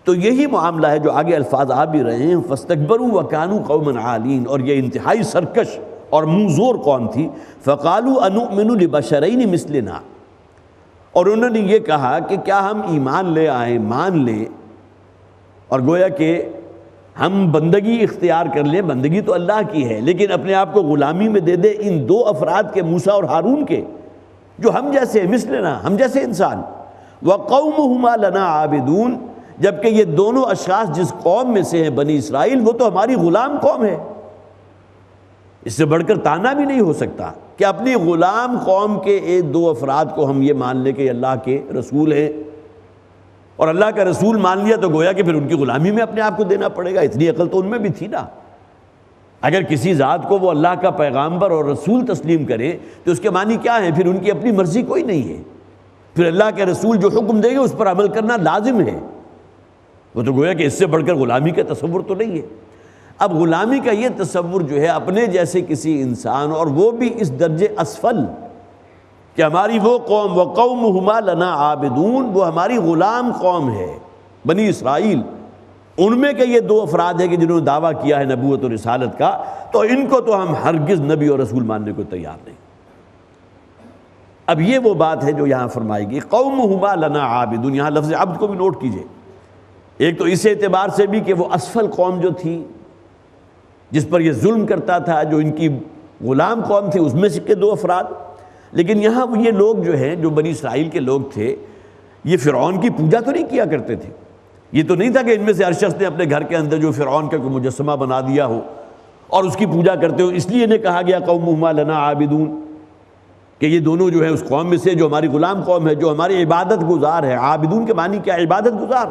تو یہی معاملہ ہے جو آگے الفاظ آ بھی رہے ہیں، فَاسْتَكْبَرُوا وَكَانُوا قَوْمًا عَالِينَ، اور یہ انتہائی سرکش اور منہ زور قوم تھی۔ فَقَالُوا أَنُؤْمِنُ لِبَشَرَيْنِ مِثْلِنَا، اور انہوں نے یہ کہا کہ کیا ہم ایمان لے آئیں، مان لیں، اور گویا کہ ہم بندگی اختیار کر لیں، بندگی تو اللہ کی ہے، لیکن اپنے آپ کو غلامی میں دے دے ان دو افراد کے، موسیٰ اور ہارون کے، جو ہم جیسے مثلنا، ہم جیسے انسان، وَقَوْمُهُمَا لَنَا عَابِدُونَ، جبکہ یہ دونوں اشخاص جس قوم میں سے ہیں بنی اسرائیل، وہ تو ہماری غلام قوم ہے۔ اس سے بڑھ کر تانا بھی نہیں ہو سکتا کہ اپنی غلام قوم کے ایک دو افراد کو ہم یہ مان لیں کہ اللہ کے رسول ہیں، اور اللہ کا رسول مان لیا تو گویا کہ پھر ان کی غلامی میں اپنے آپ کو دینا پڑے گا۔ اتنی عقل تو ان میں بھی تھی نا، اگر کسی ذات کو وہ اللہ کا پیغامبر اور رسول تسلیم کرے تو اس کے معنی کیا ہے؟ پھر ان کی اپنی مرضی کوئی نہیں ہے، پھر اللہ کے رسول جو حکم دے گا اس پر عمل کرنا لازم ہے۔ وہ تو گویا کہ اس سے بڑھ کر غلامی کا تصور تو نہیں ہے۔ اب غلامی کا یہ تصور جو ہے اپنے جیسے کسی انسان، اور وہ بھی اس درجے اسفل کہ ہماری وہ قوم، وَقَوْمُهُمَا لَنَا عَابِدُونَ، وہ ہماری غلام قوم ہے بنی اسرائیل، ان میں کہ یہ دو افراد ہیں کہ جنہوں نے دعویٰ کیا ہے نبوت اور رسالت کا، تو ان کو تو ہم ہرگز نبی اور رسول ماننے کو تیار نہیں۔ اب یہ وہ بات ہے جو یہاں فرمائی گئی، قَوْمُهُمَا لَنَا عَابِدُونَ، یہاں لفظ عبد کو بھی نوٹ کیجئے، ایک تو اس اعتبار سے بھی کہ وہ اسفل قوم جو تھی جس پر یہ ظلم کرتا تھا، جو ان کی غلام قوم تھی، اس میں سے کے دو افراد، لیکن یہاں یہ لوگ جو ہیں جو بنی اسرائیل کے لوگ تھے، یہ فرعون کی پوجا تو نہیں کیا کرتے تھے۔ یہ تو نہیں تھا کہ ان میں سے ہر شخص نے اپنے گھر کے اندر جو فرعون کا کوئی مجسمہ بنا دیا ہو اور اس کی پوجا کرتے ہو، اس لیے انہیں کہا گیا قومُهُمَا لَنَا عَابِدُونَ، کہ یہ دونوں جو ہیں اس قوم میں سے جو ہماری غلام قوم ہے، جو ہماری عبادت گزار ہے۔ عابدون کے معنی کیا ہے؟ عبادت گزار۔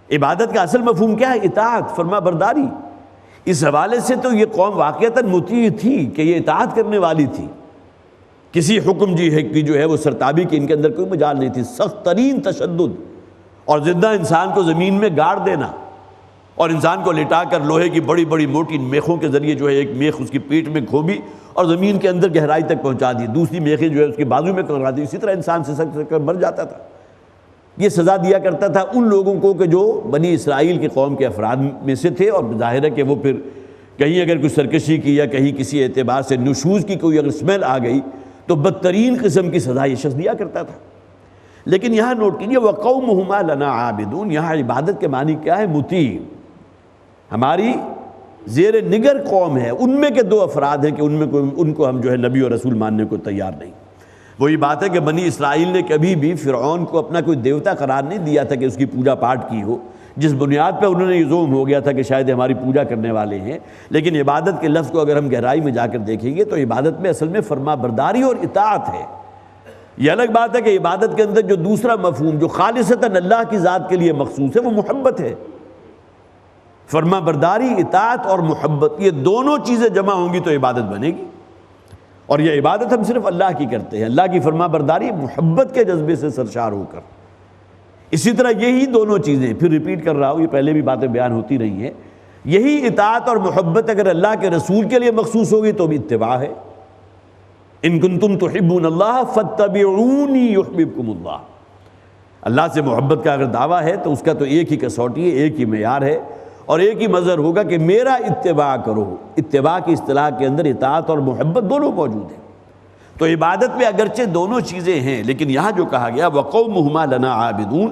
عبادت کا اصل مفہوم کیا ہے؟ اطاعت، فرما برداری۔ اس حوالے سے تو یہ قوم واقعتاً مطیع تھی کہ یہ اطاعت کرنے والی تھی، کسی حکم کی جو ہے وہ سرتابی کی ان کے اندر کوئی مجال نہیں تھی۔ سخت ترین تشدد اور زندہ انسان کو زمین میں گاڑ دینا اور انسان کو لٹا کر لوہے کی بڑی بڑی موٹی میخوں کے ذریعے جو ہے ایک میخ اس کی پیٹ میں کھوبی اور زمین کے اندر گہرائی تک پہنچا دی، دوسری میخیں جو ہے اس کے بازو میں کروا دی، اسی طرح انسان سے سک کر مر جاتا تھا۔ یہ سزا دیا کرتا تھا ان لوگوں کو کہ جو بنی اسرائیل کے قوم کے افراد میں سے تھے، اور ظاہر ہے کہ وہ پھر کہیں اگر کوئی سرکشی کی یا کہیں کسی اعتبار سے نشوز کی کوئی اگر اسمیل آ گئی تو بدترین قسم کی سزا یہ شخص دیا کرتا تھا۔ لیکن یہاں نوٹ کیجیے وَقَوْمُهُمَا لَنَا عَابِدُونَ، یہاں عبادت کے معنی کیا ہے؟ مطیع، ہماری زیر نگر قوم ہے۔ ان میں کے دو افراد ہیں کہ ان کو ہم جو ہے نبی اور رسول ماننے کو تیار نہیں۔ وہی بات ہے کہ بنی اسرائیل نے کبھی بھی فرعون کو اپنا کوئی دیوتا قرار نہیں دیا تھا کہ اس کی پوجا پاٹ کی ہو، جس بنیاد پہ انہوں نے یہ ظلم ہو گیا تھا کہ شاید ہماری پوجا کرنے والے ہیں۔ لیکن عبادت کے لفظ کو اگر ہم گہرائی میں جا کر دیکھیں گے تو عبادت میں اصل میں فرما برداری اور اطاعت ہے۔ یہ الگ بات ہے کہ عبادت کے اندر جو دوسرا مفہوم جو خالصتاً اللہ کی ذات کے لیے مخصوص ہے وہ محبت ہے۔ فرما برداری، اطاعت اور محبت، یہ دونوں چیزیں جمع ہوں گی تو عبادت بنے گی، اور یہ عبادت ہم صرف اللہ کی کرتے ہیں، اللہ کی فرما برداری محبت کے جذبے سے سرشار ہو کر۔ اسی طرح یہی دونوں چیزیں، پھر ریپیٹ کر رہا ہوں، یہ پہلے بھی باتیں بیان ہوتی رہی ہیں، یہی اطاعت اور محبت اگر اللہ کے رسول کے لیے مخصوص ہوگی تو بھی اتباع ہے۔ ان کنتم تحبون اللہ فاتبعونی یحببکم اللہ، اللہ سے محبت کا اگر دعویٰ ہے تو اس کا تو ایک ہی کسوٹی ہے، ایک ہی معیار ہے، اور ایک ہی مظہر ہوگا کہ میرا اتباع کرو۔ اتباع کی اصطلاح کے اندر اطاعت اور محبت دونوں موجود ہیں۔ تو عبادت میں اگرچہ دونوں چیزیں ہیں، لیکن یہاں جو کہا گیا وَقَوْمُهُمَا لَنَا عَابِدُونَ،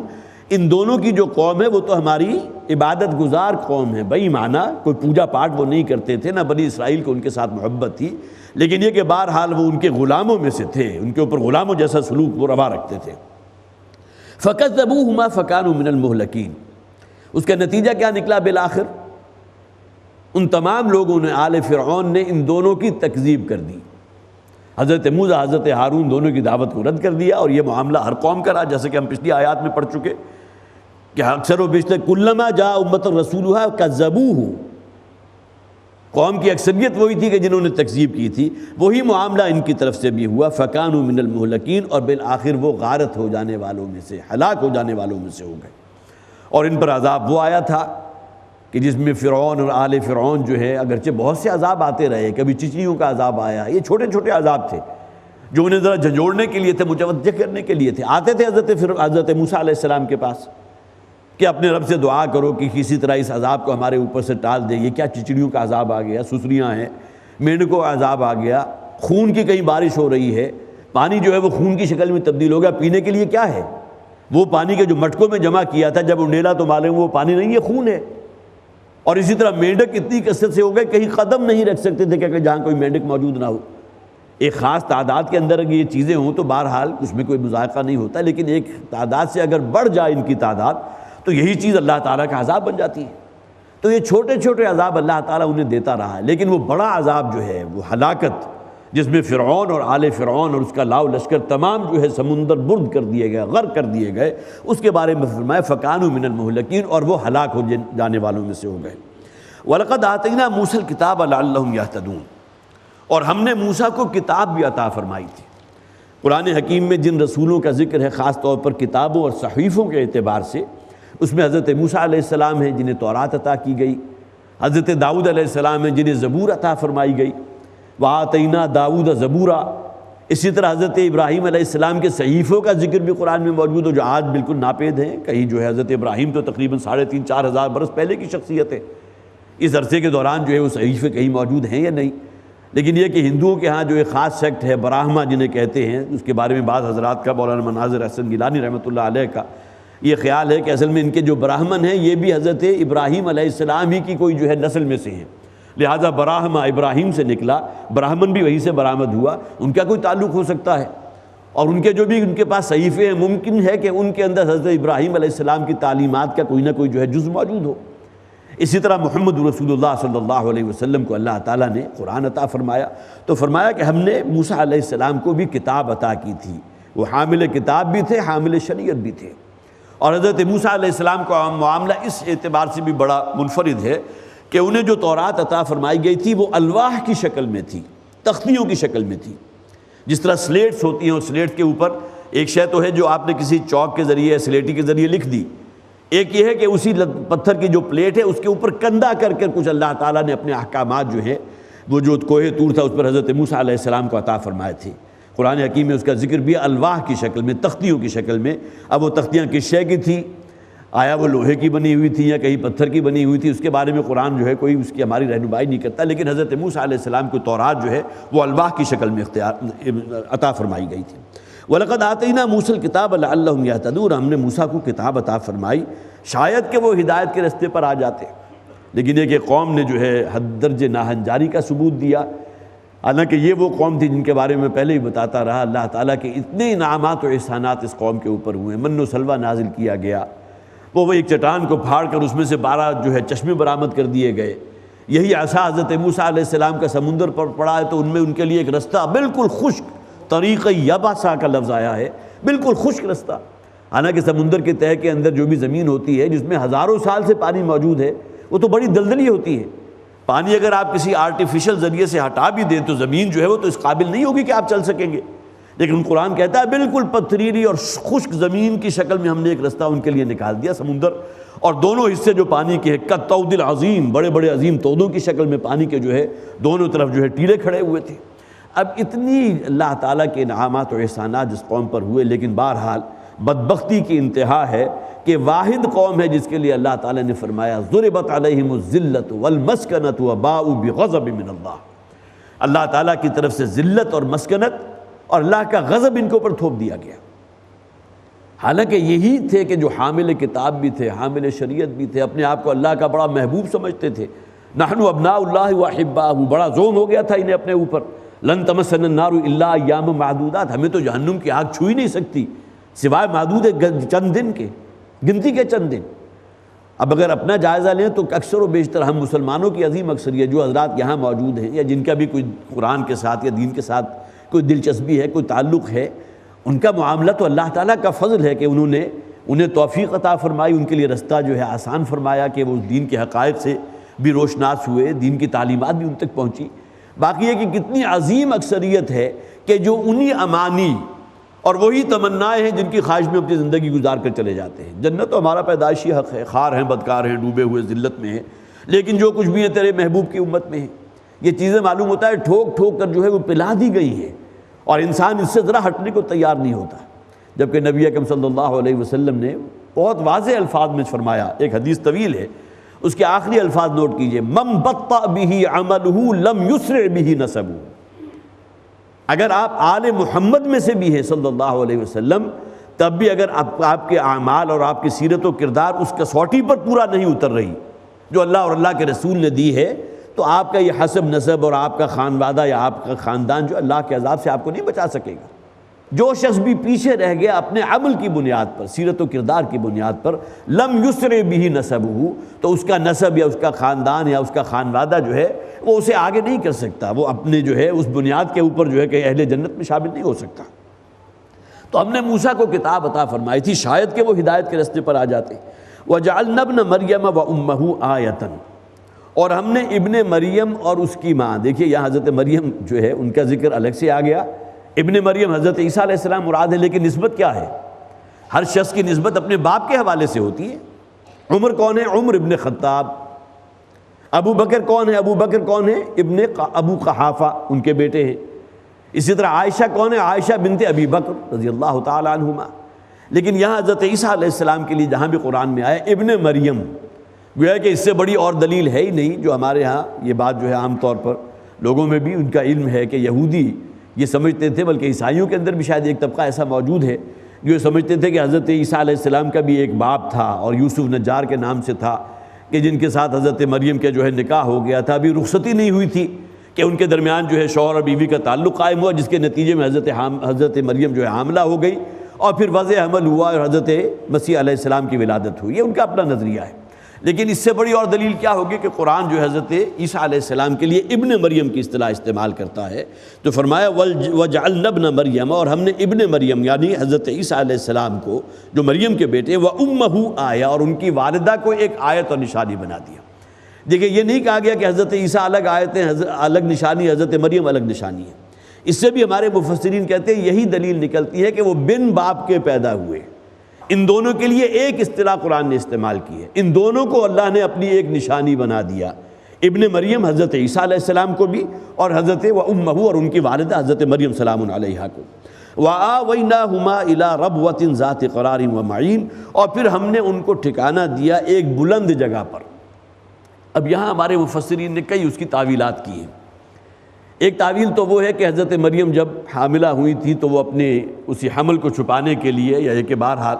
ان دونوں کی جو قوم ہے وہ تو ہماری عبادت گزار قوم ہے۔ بھائی معنی کوئی پوجا پاٹ وہ نہیں کرتے تھے، نہ بنی اسرائیل کو ان کے ساتھ محبت تھی، لیکن یہ کہ بہرحال وہ ان کے غلاموں میں سے تھے، ان کے اوپر غلاموں جیسا سلوک وہ روا رکھتے تھے۔ فَكَذَّبُوهُمَا فَكَانُوا مِنَ الْمُهْلَكِينَ، اس کا نتیجہ کیا نکلا؟ بالآخر ان تمام لوگوں نے، آل فرعون نے ان دونوں کی تکذیب کر دی۔ حضرت موسیٰ، حضرت ہارون دونوں کی دعوت کو رد کر دیا، اور یہ معاملہ ہر قوم کا رہا، جیسے کہ ہم پچھلی آیات میں پڑھ چکے کہ اکثر و بیشتر کلما جاء امۃ رسولھا کذبوہ، قوم کی اکثریت وہی تھی کہ جنہوں نے تکذیب کی تھی، وہی معاملہ ان کی طرف سے بھی ہوا۔ فکانوا من المہلکین، اور بالآخر وہ غارت ہو جانے والوں میں سے، ہلاک ہو جانے والوں میں سے ہو گئے۔ اور ان پر عذاب وہ آیا تھا کہ جس میں فرعون اور آل فرعون جو ہے، اگرچہ بہت سے عذاب آتے رہے، کبھی چچیوں کا عذاب آیا، یہ چھوٹے چھوٹے عذاب تھے جو انہیں ذرا جھنجھوڑنے کے لیے تھے، متوجہ کرنے کے لیے تھے۔ آتے تھے حضرت موسیٰ علیہ السلام کے پاس کہ اپنے رب سے دعا کرو کہ کسی طرح اس عذاب کو ہمارے اوپر سے ٹال دے۔ یہ کیا چچڑیوں کا عذاب آ گیا، سسریاں ہیں، مینڈکوں کا عذاب آ گیا، خون کی کہیں بارش ہو رہی ہے، پانی جو ہے وہ خون کی شکل میں تبدیل ہو گیا، پینے کے لیے کیا ہے؟ وہ پانی کے جو مٹکوں میں جمع کیا تھا جب انڈیلا تو معلوم وہ پانی نہیں ہے، خون ہے۔ اور اسی طرح مینڈک اتنی کثرت سے ہو گئے کہیں قدم نہیں رکھ سکتے تھے کہ جہاں کوئی مینڈک موجود نہ ہو۔ ایک خاص تعداد کے اندر اگر یہ چیزیں ہوں تو بہرحال اس میں کوئی مذائقہ نہیں ہوتا، لیکن ایک تعداد سے اگر بڑھ جائے ان کی تعداد تو یہی چیز اللہ تعالیٰ کا عذاب بن جاتی ہے۔ تو یہ چھوٹے چھوٹے عذاب اللہ تعالیٰ انہیں دیتا رہا ہے، لیکن وہ بڑا عذاب جو ہے وہ ہلاکت، جس میں فرعون اور آل فرعون اور اس کا لاؤ لشکر تمام جو ہے سمندر برد کر دیے گئے، غرق کر دیے گئے، اس کے بارے میں فرمایا فَكَانُوا مِنَ الْمُهْلَكِينَ، اور وہ ہلاک ہو جانے والوں میں سے ہو گئے۔ وَلَقَدْ آتَيْنَا مُوسَى الْكِتَابَ لَعَلَّهُمْ يَهْتَدُونَ، اور ہم نے موسیٰ کو کتاب بھی عطا فرمائی تھی۔ قرآن حکیم میں جن رسولوں کا ذکر ہے خاص طور پر کتابوں اور صحیفوں کے اعتبار سے، اس میں حضرت موسیٰ علیہ السلام ہیں جنہیں تورات عطا کی گئی، حضرت داؤد علیہ السلام ہیں جنہیں زبور عطا فرمائی گئی، وَآتَيْنَا دَاوُودَ زَبُورًا۔ اسی طرح حضرت ابراہیم علیہ السلام کے صحیفے کا ذکر بھی قرآن میں موجود ہے جو آج بالکل ناپید ہیں۔ کہیں جو ہے حضرت ابراہیم تو تقریباً 3,500-4 ہزار برس پہلے کی شخصیت ہے، اس عرصے کے دوران جو ہے وہ صحیفے کہیں موجود ہیں یا نہیں۔ لیکن یہ کہ ہندوؤں کے ہاں جو ایک خاص سیکٹ ہے براہما جنہیں کہتے ہیں، اس کے بارے میں بعض حضرات کا، مولانا مناظر احسن گیلانی رحمۃ اللہ علیہ کا یہ خیال ہے کہ اصل میں ان کے جو براہمن ہیں یہ بھی حضرت ابراہیم علیہ السلام ہی کی کوئی جو ہے نسل میں سے ہیں، لہٰذا براہما ابراہیم سے نکلا، براہمن بھی وہیں سے برآمد ہوا، ان کا کوئی تعلق ہو سکتا ہے۔ اور ان کے جو بھی ان کے پاس صحیفے ہیں، ممکن ہے کہ ان کے اندر حضرت ابراہیم علیہ السلام کی تعلیمات کا کوئی نہ کوئی جو ہے جز موجود ہو۔ اسی طرح محمد رسول اللہ صلی اللہ علیہ وسلم کو اللہ تعالیٰ نے قرآن عطا فرمایا، تو فرمایا کہ ہم نے موسیٰ علیہ السلام کو بھی کتاب عطا کی تھی، وہ حامل کتاب بھی تھے، حامل شریعت بھی تھے۔ اور حضرت موسیٰ علیہ السلام کا معاملہ اس اعتبار سے بھی بڑا منفرد ہے کہ انہیں جو تورات عطا فرمائی گئی تھی وہ الواح کی شکل میں تھی، تختیوں کی شکل میں تھی۔ جس طرح سلیٹس ہوتی ہیں، اور سلیٹ کے اوپر ایک شے تو ہے جو آپ نے کسی چاک کے ذریعے، سلیٹی کے ذریعے لکھ دی، ایک یہ ہے کہ اسی پتھر کی جو پلیٹ ہے اس کے اوپر کندہ کر کر کچھ اللہ تعالیٰ نے اپنے احکامات جو ہے وہ جو کوہ طور تھا اس پر حضرت موسیٰ علیہ السلام کو عطا فرمائے تھے۔ قرآن حکیم میں اس کا ذکر بھی الواح کی شکل میں، تختیوں کی شکل میں۔ اب وہ تختیاں کس شے کی تھی؟ آیا وہ لوہے کی بنی ہوئی تھی یا کہیں پتھر کی بنی ہوئی تھی، اس کے بارے میں قرآن جو ہے کوئی اس کی ہماری رہنمائی نہیں کرتا، لیکن حضرت موسیٰ علیہ السلام کو تورات جو ہے وہ الواح کی شکل میں عطا فرمائی گئی تھی۔ وَلَقَدْ آتَيْنَا مُوسَى الْكِتَابَ لَعَلَّهُمْ يَهْتَدُونَ، ہم نے موسیٰ کو کتاب عطا فرمائی شاید کہ وہ ہدایت کے راستے پر آ جاتے، لیکن ایک قوم نے جو ہے حد درجے ناہنجاری کا ثبوت دیا۔ حالانکہ یہ وہ قوم تھی جن کے بارے میں پہلے ہی بتاتا رہا، اللہ تعالیٰ کے اتنے انعامات و احسانات اس قوم کے اوپر ہوئے، من و سلوہ نازل کیا گیا، وہ ایک چٹان کو پھاڑ کر اس میں سے 12 جو ہے چشمے برآمد کر دیے گئے۔ یہی عصا حضرت موسیٰ علیہ السلام کا سمندر پر پڑا ہے تو ان میں ان کے لیے ایک رستہ بالکل خشک، طریق یبسا کا لفظ آیا ہے، بالکل خشک رستہ۔ حالانکہ سمندر کے تہہ کے اندر جو بھی زمین ہوتی ہے جس میں ہزاروں سال سے پانی موجود ہے وہ تو بڑی دلدلی ہوتی ہے، پانی اگر آپ کسی آرٹیفیشل ذریعے سے ہٹا بھی دیں تو زمین جو ہے وہ تو اس قابل نہیں ہوگی کہ آپ چل سکیں گے، لیکن قرآن کہتا ہے بالکل پتھریلی اور خشک زمین کی شکل میں ہم نے ایک رستہ ان کے لیے نکال دیا، سمندر، اور دونوں حصے جو پانی کے ہیں کالطود العظیم، بڑے بڑے عظیم تودوں کی شکل میں پانی کے جو ہے دونوں طرف جو ہے ٹیلے کھڑے ہوئے تھے۔ اب اتنی اللہ تعالیٰ کے انعامات و احسانات جس قوم پر ہوئے، لیکن بہرحال بدبختی کی انتہا ہے کہ واحد قوم ہے جس کے لیے اللہ تعالیٰ نے فرمایا ضربت علیہم الذلۃ والمسکنۃ وباؤوا بغضب من اللہ، اللہ تعالیٰ کی طرف سے ذلت اور مسکنت اور اللہ کا غضب ان کے اوپر تھوپ دیا گیا۔ حالانکہ یہی تھے کہ جو حامل کتاب بھی تھے، حامل شریعت بھی تھے، اپنے آپ کو اللہ کا بڑا محبوب سمجھتے تھے، نحن ابناء اللہ واحباہ، بڑا زوم ہو گیا تھا انہیں اپنے اوپر، لن تمسنا النار الا ایام معدودات، ہمیں تو جہنم کی آگ چھو ہی نہیں سکتی سوائے محدود چند دن کے، گنتی کے چند دن۔ اب اگر اپنا جائزہ لیں تو اکثر و بیشتر ہم مسلمانوں کی عظیم اکثریت جو حضرات یہاں موجود ہیں یا جن کا بھی کوئی قرآن کے ساتھ یا دین کے ساتھ کوئی دلچسپی ہے، کوئی تعلق ہے، ان کا معاملہ تو اللہ تعالیٰ کا فضل ہے کہ انہیں توفیق عطا فرمائی، ان کے لیے رستہ جو ہے آسان فرمایا کہ وہ دین کے حقائق سے بھی روشناس ہوئے، دین کی تعلیمات بھی ان تک پہنچی۔ باقی ہے کہ کتنی عظیم اکثریت ہے کہ جو انہی امانی اور وہی تمنائیں ہیں جن کی خواہش میں اپنی زندگی گزار کر چلے جاتے ہیں۔ جنت تو ہمارا پیدائشی حق ہے، خار ہیں، بدکار ہیں، ڈوبے ہوئے ذلت میں ہیں، لیکن جو کچھ بھی ہے تیرے محبوب کی امت میں ہے۔ یہ چیزیں معلوم ہوتا ہے ٹھوک ٹھوک کر جو ہے وہ پلا دی گئی ہیں اور انسان اس سے ذرا ہٹنے کو تیار نہیں ہوتا، جبکہ نبی اکرم صلی اللہ علیہ وسلم نے بہت واضح الفاظ میں فرمایا، ایک حدیث طویل ہے، اس کے آخری الفاظ نوٹ کیجئے، من بطأ به عمله لم يسرع به نسبه، اگر آپ آل محمد میں سے بھی ہیں صلی اللہ علیہ وسلم، تب بھی اگر آپ کے اعمال اور آپ کی سیرت و کردار اس کسوٹی پر پورا نہیں اتر رہی جو اللہ اور اللہ کے رسول نے دی ہے، تو آپ کا یہ حسب نسب اور آپ کا خانوادہ یا آپ کا خاندان جو اللہ کے عذاب سے آپ کو نہیں بچا سکے گا۔ جو شخص بھی پیچھے رہ گیا اپنے عمل کی بنیاد پر، سیرت و کردار کی بنیاد پر، لم یسرع به نسبہ، تو اس کا نسب یا اس کا خاندان یا اس کا خانوادہ جو ہے وہ اسے آگے نہیں کر سکتا، وہ اپنے جو ہے اس بنیاد کے اوپر جو ہے کہ اہل جنت میں شامل نہیں ہو سکتا۔ تو ہم نے موسیٰ کو کتاب عطا فرمائی تھی شاید کہ وہ ہدایت کے راستے پر آ جاتے۔ وَجَعَلْنَا ابْنَ مَرْيَمَ وَأُمَّهُ آیَةً، اور ہم نے ابن مریم اور اس کی ماں، دیکھیے یہاں حضرت مریم جو ہے ان کا ذکر الگ سے آ گیا، ابن مریم حضرت عیسیٰ علیہ السلام مراد ہے، لیکن نسبت کیا ہے؟ ہر شخص کی نسبت اپنے باپ کے حوالے سے ہوتی ہے۔ عمر کون ہے؟ عمر ابن خطاب۔ ابو بکر کون ہے؟ ابو بکر کون ہے؟ ابن ابو قحافہ، ان کے بیٹے ہیں۔ اسی طرح عائشہ کون ہے؟ عائشہ بنت ابی بکر رضی اللہ تعالی عنہما۔ لیکن یہاں حضرت عیسیٰ علیہ السلام کے لیے جہاں بھی قرآن میں آیا ابن مریم، گویا کہ اس سے بڑی اور دلیل ہے ہی نہیں، جو ہمارے ہاں یہ بات جو ہے عام طور پر لوگوں میں بھی ان کا علم ہے کہ یہودی یہ سمجھتے تھے، بلکہ عیسائیوں کے اندر بھی شاید ایک طبقہ ایسا موجود ہے جو یہ سمجھتے تھے کہ حضرت عیسیٰ علیہ السلام کا بھی ایک باپ تھا اور یوسف نجار کے نام سے تھا، کہ جن کے ساتھ حضرت مریم کے جو ہے نکاح ہو گیا تھا، ابھی رخصتی نہیں ہوئی تھی کہ ان کے درمیان جو ہے شوہر اور بیوی کا تعلق قائم ہوا، جس کے نتیجے میں حضرت مریم جو ہے حاملہ ہو گئی اور پھر وضع حمل ہوا اور حضرت مسیح علیہ السلام کی ولادت ہوئی۔ یہ ان کا اپنا نظریہ ہے، لیکن اس سے بڑی اور دلیل کیا ہوگی کہ قرآن جو حضرت عیسیٰ علیہ السلام کے لیے ابن مریم کی اصطلاح استعمال کرتا ہے، تو فرمایا وَجَعَلْنَا ابْنَ مَرْيَمَ، اور ہم نے ابن مریم یعنی حضرت عیسیٰ علیہ السلام کو جو مریم کے بیٹے، وَأُمَّهُ آیہ، اور ان کی والدہ کو ایک آیت اور نشانی بنا دیا۔ دیکھیں یہ نہیں کہا گیا کہ حضرت عیسیٰ الگ آیتیں الگ نشانی، حضرت مریم الگ نشانی ہے۔ اس سے بھی ہمارے مفسرین کہتے ہیں یہی دلیل نکلتی ہے کہ وہ بن باپ کے پیدا ہوئے۔ ان دونوں کے لیے ایک اصطلاح قرآن نے استعمال کی ہے، ان دونوں کو اللہ نے اپنی ایک نشانی بنا دیا، ابن مریم حضرت عیسیٰ علیہ السلام کو بھی، اور حضرت وَأُمَّهُ اور ان کی والدہ حضرت مریم سلام علیہا کو۔ وَآوَيْنَاهُمَا إِلَىٰ رَبْوَةٍ ذَاتِ قَرَارٍ وَمَعِينٍ، اور پھر ہم نے ان کو ٹھکانہ دیا ایک بلند جگہ پر۔ اب یہاں ہمارے مفسرین نے کئی اس کی تعویلات کی ہیں۔ ایک تعویل تو وہ ہے کہ حضرت مریم جب حاملہ ہوئی تھی تو وہ اپنے اسی حمل کو چھپانے کے لیے، یا کہ بہرحال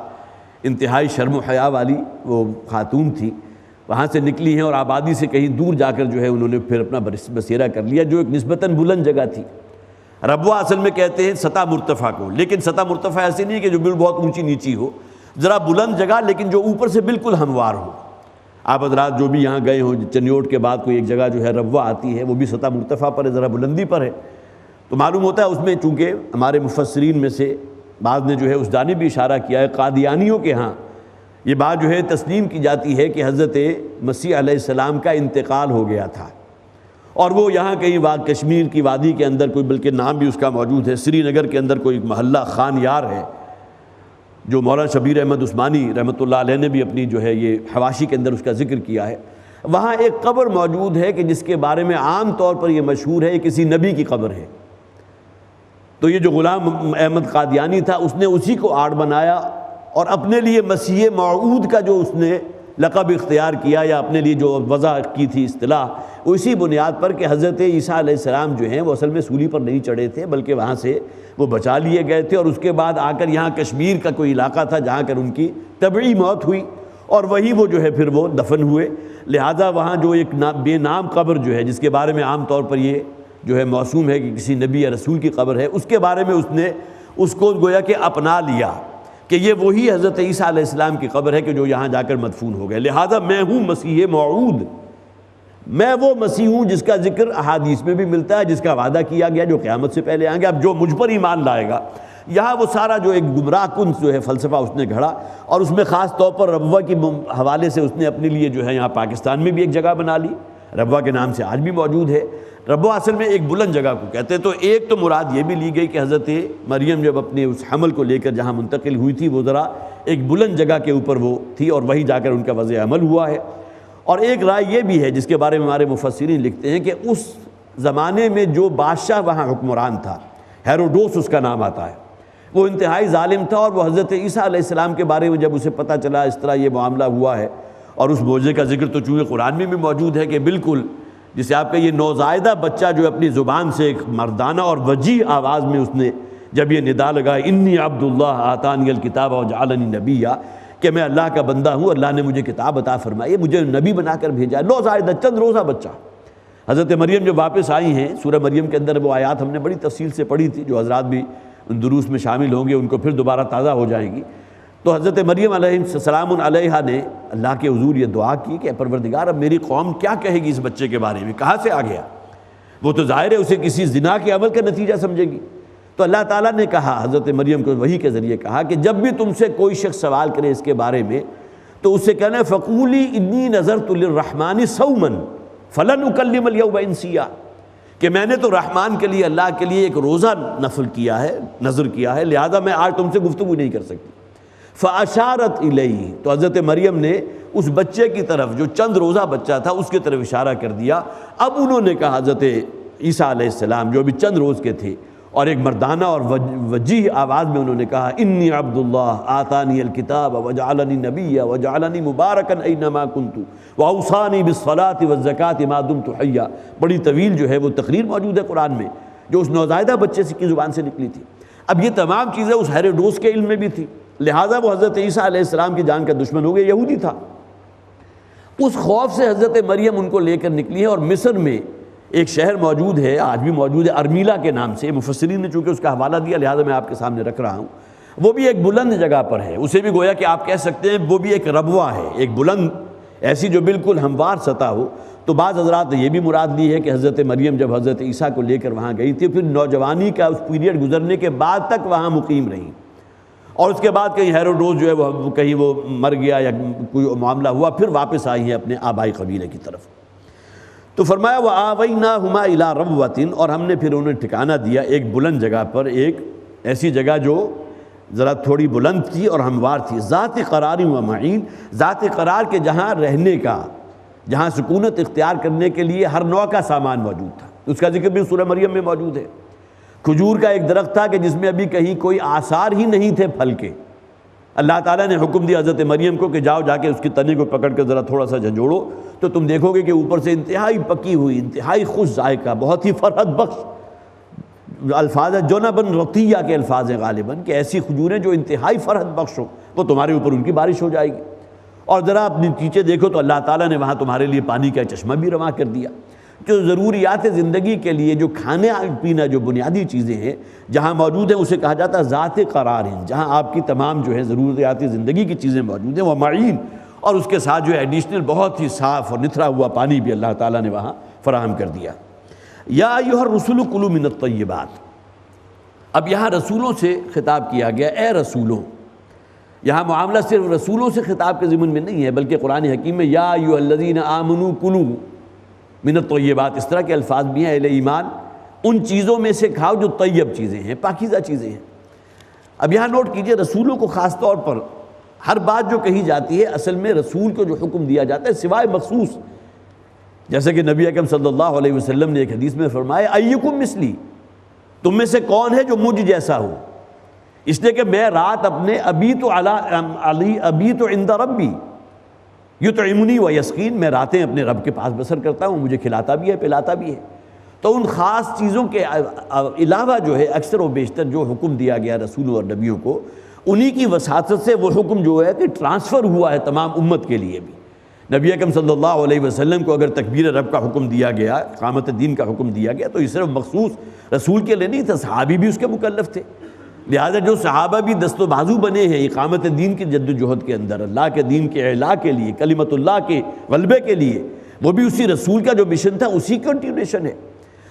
انتہائی شرم و حیا والی وہ خاتون تھی، وہاں سے نکلی ہیں اور آبادی سے کہیں دور جا کر جو ہے انہوں نے پھر اپنا بسیرا کر لیا، جو ایک نسبتاً بلند جگہ تھی۔ ربوہ اصل میں کہتے ہیں سطح مرتفع کو، لیکن سطح مرتفع ایسے نہیں کہ جو بالکل بہت اونچی نیچی ہو، ذرا بلند جگہ لیکن جو اوپر سے بالکل ہموار ہو۔ آپ حضرات جو بھی یہاں گئے ہوں، چنیوٹ کے بعد کوئی ایک جگہ جو ہے ربوہ آتی ہے، وہ بھی سطح مرتفع پر ہے، ذرا بلندی پر ہے، تو معلوم ہوتا ہے اس میں، چونکہ ہمارے مفسرین میں سے بعض نے جو ہے اس جانب بھی اشارہ کیا ہے، قادیانیوں کے ہاں یہ بات جو ہے تسلیم کی جاتی ہے کہ حضرت مسیح علیہ السلام کا انتقال ہو گیا تھا، اور وہ یہاں کہیں کشمیر کی وادی کے اندر کوئی، بلکہ نام بھی اس کا موجود ہے، سری نگر کے اندر کوئی محلہ خان یار ہے، جو مولانا شبیر احمد عثمانی رحمۃ اللہ علیہ نے بھی اپنی جو ہے یہ حواشی کے اندر اس کا ذکر کیا ہے۔ وہاں ایک قبر موجود ہے کہ جس کے بارے میں عام طور پر یہ مشہور ہے، کسی نبی کی قبر ہے۔ تو یہ جو غلام احمد قادیانی تھا، اس نے اسی کو آڑ بنایا اور اپنے لیے مسیح موعود کا جو اس نے لقب اختیار کیا، یا اپنے لیے جو وضع کی تھی اصطلاح، اسی بنیاد پر کہ حضرت عیسیٰ علیہ السلام جو ہیں وہ اصل میں سولی پر نہیں چڑھے تھے، بلکہ وہاں سے وہ بچا لیے گئے تھے، اور اس کے بعد آ کر یہاں کشمیر کا کوئی علاقہ تھا جہاں کر ان کی طبعی موت ہوئی، اور وہی وہ جو ہے پھر وہ دفن ہوئے۔ لہٰذا وہاں جو ایک بے نام قبر جو ہے، جس کے بارے میں عام طور پر یہ جو ہے موسوم ہے کہ کسی نبی یا رسول کی قبر ہے، اس کے بارے میں اس نے اس کو گویا کہ اپنا لیا کہ یہ وہی حضرت عیسیٰ علیہ السلام کی قبر ہے کہ جو یہاں جا کر مدفون ہو گئے۔ لہٰذا میں ہوں مسیح موعود، میں وہ مسیح ہوں جس کا ذکر احادیث میں بھی ملتا ہے، جس کا وعدہ کیا گیا جو قیامت سے پہلے آئیں گے۔ اب جو مجھ پر ایمان لائے گا، یہاں وہ سارا جو ایک گمراہ کن جو ہے فلسفہ اس نے گھڑا، اور اس میں خاص طور پر ربوہ کے حوالے سے اس نے اپنے لیے جو ہے یہاں پاکستان میں بھی ایک جگہ بنا لی، ربوہ کے نام سے آج بھی موجود ہے۔ ربوہ اصل میں ایک بلند جگہ کو کہتے ہیں۔ تو ایک تو مراد یہ بھی لی گئی کہ حضرت مریم جب اپنے اس حمل کو لے کر جہاں منتقل ہوئی تھی، وہ ذرا ایک بلند جگہ کے اوپر وہ تھی، اور وہی جا کر ان کا وضع عمل ہوا ہے۔ اور ایک رائے یہ بھی ہے جس کے بارے میں ہمارے مفسرین لکھتے ہیں کہ اس زمانے میں جو بادشاہ وہاں حکمران تھا، ہیروڈوس اس کا نام آتا ہے، وہ انتہائی ظالم تھا، اور وہ حضرت عیسیٰ علیہ السلام کے بارے میں جب اسے پتہ چلا اس طرح یہ معاملہ ہوا ہے، اور اس معجزے کا ذکر تو چونکہ قرآن میں بھی موجود ہے کہ بالکل جسے آپ کا یہ نوزائیدہ بچہ جو اپنی زبان سے ایک مردانہ اور وجیح آواز میں اس نے جب یہ ندا لگا، انی عبد اللہ آتانی الکتاب وجعلنی نبیا، کہ میں اللہ کا بندہ ہوں، اللہ نے مجھے کتاب عطا فرمائی، مجھے نبی بنا کر بھیجا ہے، نوزائیدہ چند روزہ بچہ۔ حضرت مریم جو واپس آئی ہیں، سورہ مریم کے اندر وہ آیات ہم نے بڑی تفصیل سے پڑھی تھی، جو حضرات بھی ان دروس میں شامل ہوں گے ان کو پھر دوبارہ تازہ ہو جائیں گی۔ تو حضرت مریم علیہ السلام علیہا نے اللہ کے حضور یہ دعا کی کہ پروردگار اب میری قوم کیا کہے گی اس بچے کے بارے میں، کہاں سے آ گیا؟ وہ تو ظاہر ہے اسے کسی زنا کے عمل کا نتیجہ سمجھے گی۔ تو اللہ تعالیٰ نے کہا حضرت مریم کو وحی کے ذریعے کہا کہ جب بھی تم سے کوئی شخص سوال کرے اس کے بارے میں تو اس سے کہنا فقولی انی نذرت للرحمن صوما فلن اکلم اليوم انسیا، کہ میں نے تو رحمان کے لیے، اللہ کے لیے ایک روزہ نفل کیا ہے، نظر کیا ہے، لہذا میں آج تم سے گفتگو نہیں کر سکتی۔ فاشارت الیہ، تو حضرت مریم نے اس بچے کی طرف جو چند روزہ بچہ تھا اس کی طرف اشارہ کر دیا۔ اب انہوں نے کہا حضرت عیسیٰ علیہ السلام جو ابھی چند روز کے تھے، اور ایک مردانہ اور وجیح آواز میں انہوں نے کہا انی عبد اللہ آتانی الکتاب وجعلنی نبیا وجعلنی مبارکا اینما کنت واوصانی بالصلاۃ والزکاۃ ما دمت حیا۔ بڑی طویل جو ہے وہ تقریر موجود ہے قرآن میں جو اس نوزائیدہ بچے کی زبان سے نکلی تھی۔ اب یہ تمام چیزیں اس ہیروڈوس کے علم میں بھی تھی، لہٰذا وہ حضرت عیسیٰ علیہ السلام کی جان کا دشمن ہو گیا، یہودی تھا۔ اس خوف سے حضرت مریم ان کو لے کر نکلی ہے، اور مصر میں ایک شہر موجود ہے، آج بھی موجود ہے، ارمیلا کے نام سے، مفسرین نے چونکہ اس کا حوالہ دیا لہٰذا میں آپ کے سامنے رکھ رہا ہوں۔ وہ بھی ایک بلند جگہ پر ہے، اسے بھی گویا کہ آپ کہہ سکتے ہیں وہ بھی ایک ربوہ ہے، ایک بلند ایسی جو بالکل ہموار سطح ہو۔ تو بعض حضرات نے یہ بھی مراد لی ہے کہ حضرت مریم جب حضرت عیسیٰ کو لے کر وہاں گئی تھی، پھر نوجوانی کا اس پیریڈ گزرنے کے بعد تک وہاں مقیم رہیں، اور اس کے بعد کہیں ہیروڈوس جو ہے وہ کہیں وہ مر گیا یا کوئی معاملہ ہوا، پھر واپس آئی ہے اپنے آبائی قبیلے کی طرف۔ تو فرمایا وَآوَيْنَاهُمَا إِلَىٰ رَبْوَةٍ، اور ہم نے پھر انہیں ٹھکانہ دیا ایک بلند جگہ پر، ایک ایسی جگہ جو ذرا تھوڑی بلند تھی اور ہموار تھی، ذات قرار و معین، ذات قرار کے جہاں رہنے کا، جہاں سکونت اختیار کرنے کے لیے ہر نوع کا سامان موجود تھا۔ اس کا ذکر بھی سورہ مریم میں موجود ہے۔ کھجور کا ایک درخت تھا کہ جس میں ابھی کہیں کوئی آثار ہی نہیں تھے پھل کے، اللہ تعالیٰ نے حکم دیا حضرت مریم کو کہ جاؤ جا کے اس کی تنے کو پکڑ کے ذرا تھوڑا سا جھنجھوڑو، تو تم دیکھو گے کہ اوپر سے انتہائی پکی ہوئی، انتہائی خوش ذائقہ، بہت ہی فرحت بخش الفاظ ہے، جونبن رطیہ کے الفاظ ہیں غالباً، کہ ایسی کھجوریں جو انتہائی فرحت بخش ہو، وہ تمہارے اوپر ان کی بارش ہو جائے گی۔ اور ذرا اپنی نیچے دیکھو تو اللہ تعالیٰ نے وہاں تمہارے لیے پانی کا چشمہ بھی رواں کر دیا۔ جو ضروریات زندگی کے لیے جو کھانے پینا جو بنیادی چیزیں ہیں جہاں موجود ہیں اسے کہا جاتا ہے ذات قرار ہیں، جہاں آپ کی تمام جو ہے ضروریات زندگی کی چیزیں موجود ہیں، وہ معین، اور اس کے ساتھ جو ہے ایڈیشنل بہت ہی صاف اور نتھرا ہوا پانی بھی اللہ تعالیٰ نے وہاں فراہم کر دیا۔ یا ایھا الرسل کلوا من الطیبات، اب یہاں رسولوں سے خطاب کیا گیا، اے رسولوں۔ یہاں معاملہ صرف رسولوں سے خطاب کے ضمن میں نہیں ہے، بلکہ قرآن حکیم میں یا ایھا الذین آمنوا کلوا من الطیبات، اس طرح کے الفاظ بھی ہیں، اہل ایمان ان چیزوں میں سے کھاؤ جو طیب چیزیں ہیں، پاکیزہ چیزیں ہیں۔ اب یہاں نوٹ کیجئے، رسولوں کو خاص طور پر ہر بات جو کہی جاتی ہے اصل میں رسول کو جو حکم دیا جاتا ہے سوائے مخصوص، جیسے کہ نبی اکرم صلی اللہ علیہ وسلم نے ایک حدیث میں فرمایا ایکم مثلی، تم میں سے کون ہے جو مجھ جیسا ہو، اس لیے کہ میں رات اپنے ابیت عند ربی یطعمنی و یسقین، میں راتیں اپنے رب کے پاس بسر کرتا ہوں، مجھے کھلاتا بھی ہے پلاتا بھی ہے۔ تو ان خاص چیزوں کے علاوہ جو ہے اکثر و بیشتر جو حکم دیا گیا رسولوں اور نبیوں کو، انہی کی وساطت سے وہ حکم جو ہے کہ ٹرانسفر ہوا ہے تمام امت کے لیے بھی۔ نبی اکرم صلی اللہ علیہ وسلم کو اگر تکبیر رب کا حکم دیا گیا، اقامت دین کا حکم دیا گیا، تو یہ صرف مخصوص رسول کے لیے نہیں تھا، صحابی بھی اس کے مکلف تھے۔ لہٰذا جو صحابہ بھی دست و بازو بنے ہیں اقامت دین کی جد و جہد کے اندر، اللہ کے دین کے اعلاء کے لیے، کلمت اللہ کے غلبے کے لیے، وہ بھی اسی رسول کا جو مشن تھا اسی کنٹینیوشن ہے۔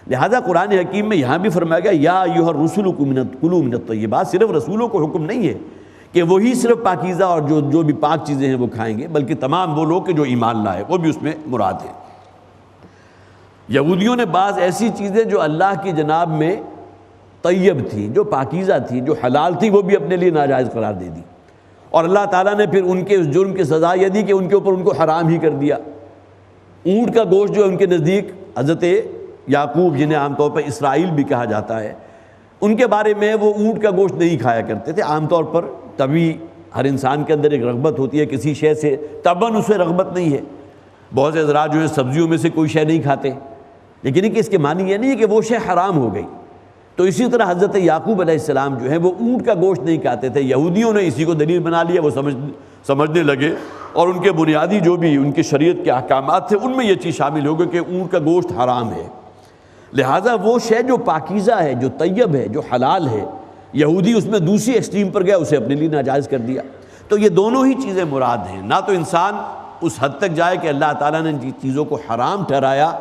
لہٰذا قرآن حکیم میں یہاں بھی فرمایا گیا یا ایھا الرسل کلوا من الطیبات، صرف رسولوں کو حکم نہیں ہے کہ وہی صرف پاکیزہ اور جو بھی پاک چیزیں ہیں وہ کھائیں گے، بلکہ تمام وہ لوگ کہ جو ایمان لائے وہ بھی اس میں مراد ہیں۔ یہودیوں نے بعض ایسی چیزیں جو اللہ کی جناب میں طیب تھی، جو پاکیزہ تھی، جو حلال تھی، وہ بھی اپنے لیے ناجائز قرار دے دی، اور اللہ تعالیٰ نے پھر ان کے اس جرم کی سزا یہ دی کہ ان کے اوپر ان کو حرام ہی کر دیا۔ اونٹ کا گوشت جو ہے ان کے نزدیک، حضرت یعقوب جنہیں عام طور پر اسرائیل بھی کہا جاتا ہے، ان کے بارے میں وہ اونٹ کا گوشت نہیں کھایا کرتے تھے۔ عام طور پر طبعی ہر انسان کے اندر ایک رغبت ہوتی ہے کسی شے سے، طبعاً اسے رغبت نہیں ہے۔ بہت سے حضرات جو ہے سبزیوں میں سے کوئی شے نہیں کھاتے، لیکن کہ اس کے معنی یہ نہیں ہے کہ وہ شے حرام ہو گئی۔ تو اسی طرح حضرت یعقوب علیہ السلام جو ہے وہ اونٹ کا گوشت نہیں کھاتے تھے، یہودیوں نے اسی کو دلیل بنا لیا، وہ سمجھنے لگے، اور ان کے بنیادی جو بھی ان کی شریعت کے احکامات تھے ان میں یہ چیز شامل ہو گئی کہ اونٹ کا گوشت حرام ہے۔ لہٰذا وہ شے جو پاکیزہ ہے، جو طیب ہے، جو حلال ہے، یہودی اس میں دوسری ایکسٹریم پر گیا، اسے اپنے لیے ناجائز کر دیا۔ تو یہ دونوں ہی چیزیں مراد ہیں، نہ تو انسان اس حد تک جائے کہ اللہ تعالیٰ نے جن چیزوں کو حرام ٹھہرایا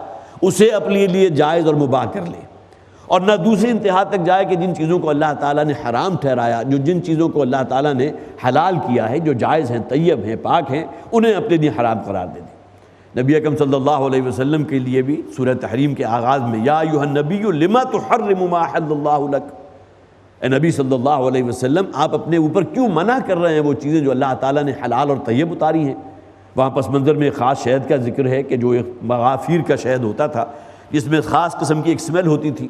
اسے اپنے لیے جائز اور مباح کر لے، اور نہ دوسری انتہا تک جائے کہ جن چیزوں کو اللہ تعالیٰ نے حرام ٹھہرایا، جن چیزوں کو اللہ تعالیٰ نے حلال کیا ہے، جو جائز ہیں، طیب ہیں، پاک ہیں، انہیں اپنے لیے حرام قرار دے دی۔ نبی اکرم صلی اللہ علیہ وسلم کے لیے بھی سورہ تحریم کے آغاز میں یا ایھا النبی لما تحرم ما احل اللہ لک، اے نبی صلی اللہ علیہ وسلم آپ اپنے اوپر کیوں منع کر رہے ہیں وہ چیزیں جو اللہ تعالیٰ نے حلال اور طیب اتاری ہیں۔ وہاں پس منظر میں ایک خاص شہد کا ذکر ہے کہ جو ایک مغافیر کا شہد ہوتا تھا، جس میں خاص قسم کی ایک اسمیل ہوتی تھی۔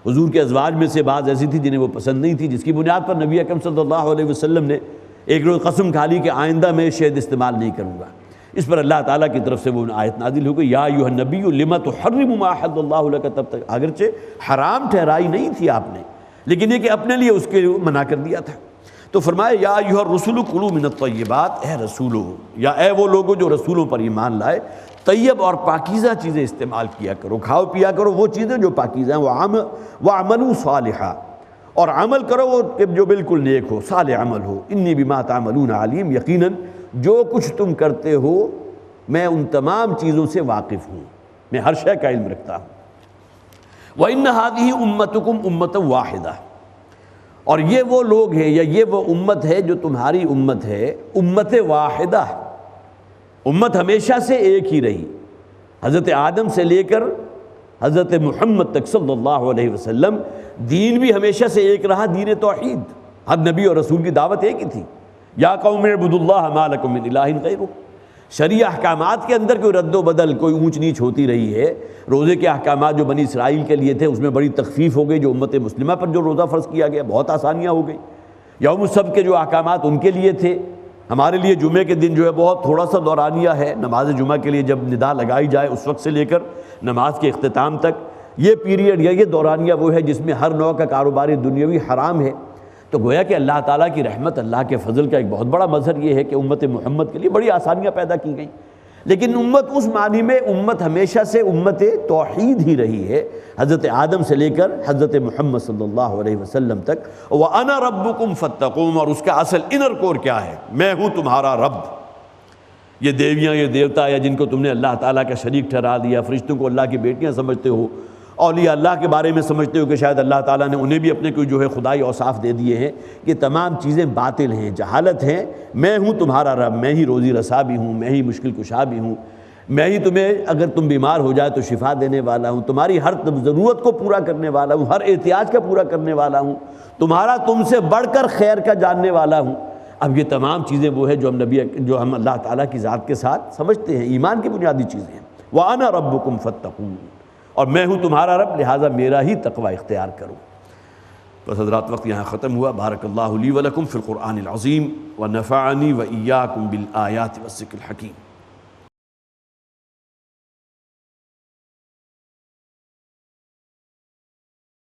حضور کے ازواج میں سے بعض ایسی تھی جنہیں وہ پسند نہیں تھی، جس کی بنیاد پر نبی اکرم صلی اللہ علیہ وسلم نے ایک روز قسم کھا لی کہ آئندہ میں شہد استعمال نہیں کروں گا۔ اس پر اللہ تعالیٰ کی طرف سے وہ آیت نازل ہو گئی یا ایھا النبی لما تحرم ما احل اللہ لک، تب تک اگرچہ حرام ٹھہرائی نہیں تھی آپ نے، لیکن یہ کہ اپنے لیے اس کے منع کر دیا تھا۔ تو فرمایا یا ایھا الرسل کلوا من الطیبات، اے رسولو، یا اے وہ لوگوں جو رسولوں پر ایمان لائے، طیب اور پاکیزہ چیزیں استعمال کیا کرو، کھاؤ پیا کرو وہ چیزیں جو پاکیزہ ہیں، وعملوا صالحا، اور عمل کرو وہ کہ جو بالکل نیک ہو، صالح عمل ہو، انی بما تعملون علیم، یقیناً جو کچھ تم کرتے ہو میں ان تمام چیزوں سے واقف ہوں، میں ہر شے کا علم رکھتا ہوں۔ وَإِنَّ هَذِهِ أُمَّتُكُمْ أُمَّةً وَاحِدَةً، اور یہ وہ لوگ ہیں یا یہ وہ امت ہے جو تمہاری امت ہے، امت واحدہ، امت ہمیشہ سے ایک ہی رہی، حضرت آدم سے لے کر حضرت محمد تک صلی اللہ علیہ وسلم، دین بھی ہمیشہ سے ایک رہا، دین توحید، ہر نبی اور رسول کی دعوت ایک ہی تھی، یا قوم اعبدوا اللہ ما لکم من الہ غیرہ۔ شرعی احکامات کے اندر کوئی رد و بدل، کوئی اونچ نیچ ہوتی رہی ہے۔ روزے کے احکامات جو بنی اسرائیل کے لیے تھے اس میں بڑی تخفیف ہو گئی، جو امت مسلمہ پر جو روزہ فرض کیا گیا بہت آسانیاں ہو گئی۔ یوم السبت کے جو احکامات ان کے لیے تھے، ہمارے لیے جمعے کے دن جو ہے بہت تھوڑا سا دورانیہ ہے، نماز جمعہ کے لیے جب ندا لگائی جائے اس وقت سے لے کر نماز کے اختتام تک یہ پیریڈ یا یہ دورانیہ وہ ہے جس میں ہر نوع کا کاروباری دنیاوی حرام ہے۔ تو گویا کہ اللہ تعالیٰ کی رحمت، اللہ کے فضل کا ایک بہت بڑا مظہر یہ ہے کہ امت محمد کے لیے بڑی آسانیاں پیدا کی گئیں۔ لیکن امت اس معنی میں امت ہمیشہ سے امت توحید ہی رہی ہے، حضرت آدم سے لے کر حضرت محمد صلی اللہ علیہ وسلم تک۔ وَأَنَا رَبُّكُمْ فَاتَّقُونِ، اور اس کا اصل انر کور کیا ہے؟ میں ہوں تمہارا رب۔ یہ دیویاں، یہ دیوتا یا جن کو تم نے اللہ تعالیٰ کا شریک ٹھہرا دیا، فرشتوں کو اللہ کی بیٹیاں سمجھتے ہو، اولیاء اللہ کے بارے میں سمجھتے ہو کہ شاید اللہ تعالیٰ نے انہیں بھی اپنے کوئی جو ہے خدائی اوصاف دے دیے ہیں، یہ تمام چیزیں باطل ہیں، جہالت ہیں۔ میں ہوں تمہارا رب، میں ہی روزی رسا بھی ہوں، میں ہی مشکل کشا بھی ہوں، میں ہی تمہیں اگر تم بیمار ہو جائے تو شفا دینے والا ہوں، تمہاری ہر ضرورت کو پورا کرنے والا ہوں، ہر احتیاج کا پورا کرنے والا ہوں، تمہارا تم سے بڑھ کر خیر کا جاننے والا ہوں۔ اب یہ تمام چیزیں وہ ہے جو ہم اللہ تعالیٰ کی ذات کے ساتھ سمجھتے ہیں، ایمان کی بنیادی چیزیں ہیں۔ وَأَنَا رَبُّكُمْ فَاتَّقُونِ، اور میں ہوں تمہارا رب، لہٰذا میرا ہی تقوی اختیار کرو۔ بس حضرات وقت یہاں ختم ہوا۔ بارک اللہ لی ولکم فی القرآن العظیم ونفعنی وإیاکم بالآیات والذکر الحکیم۔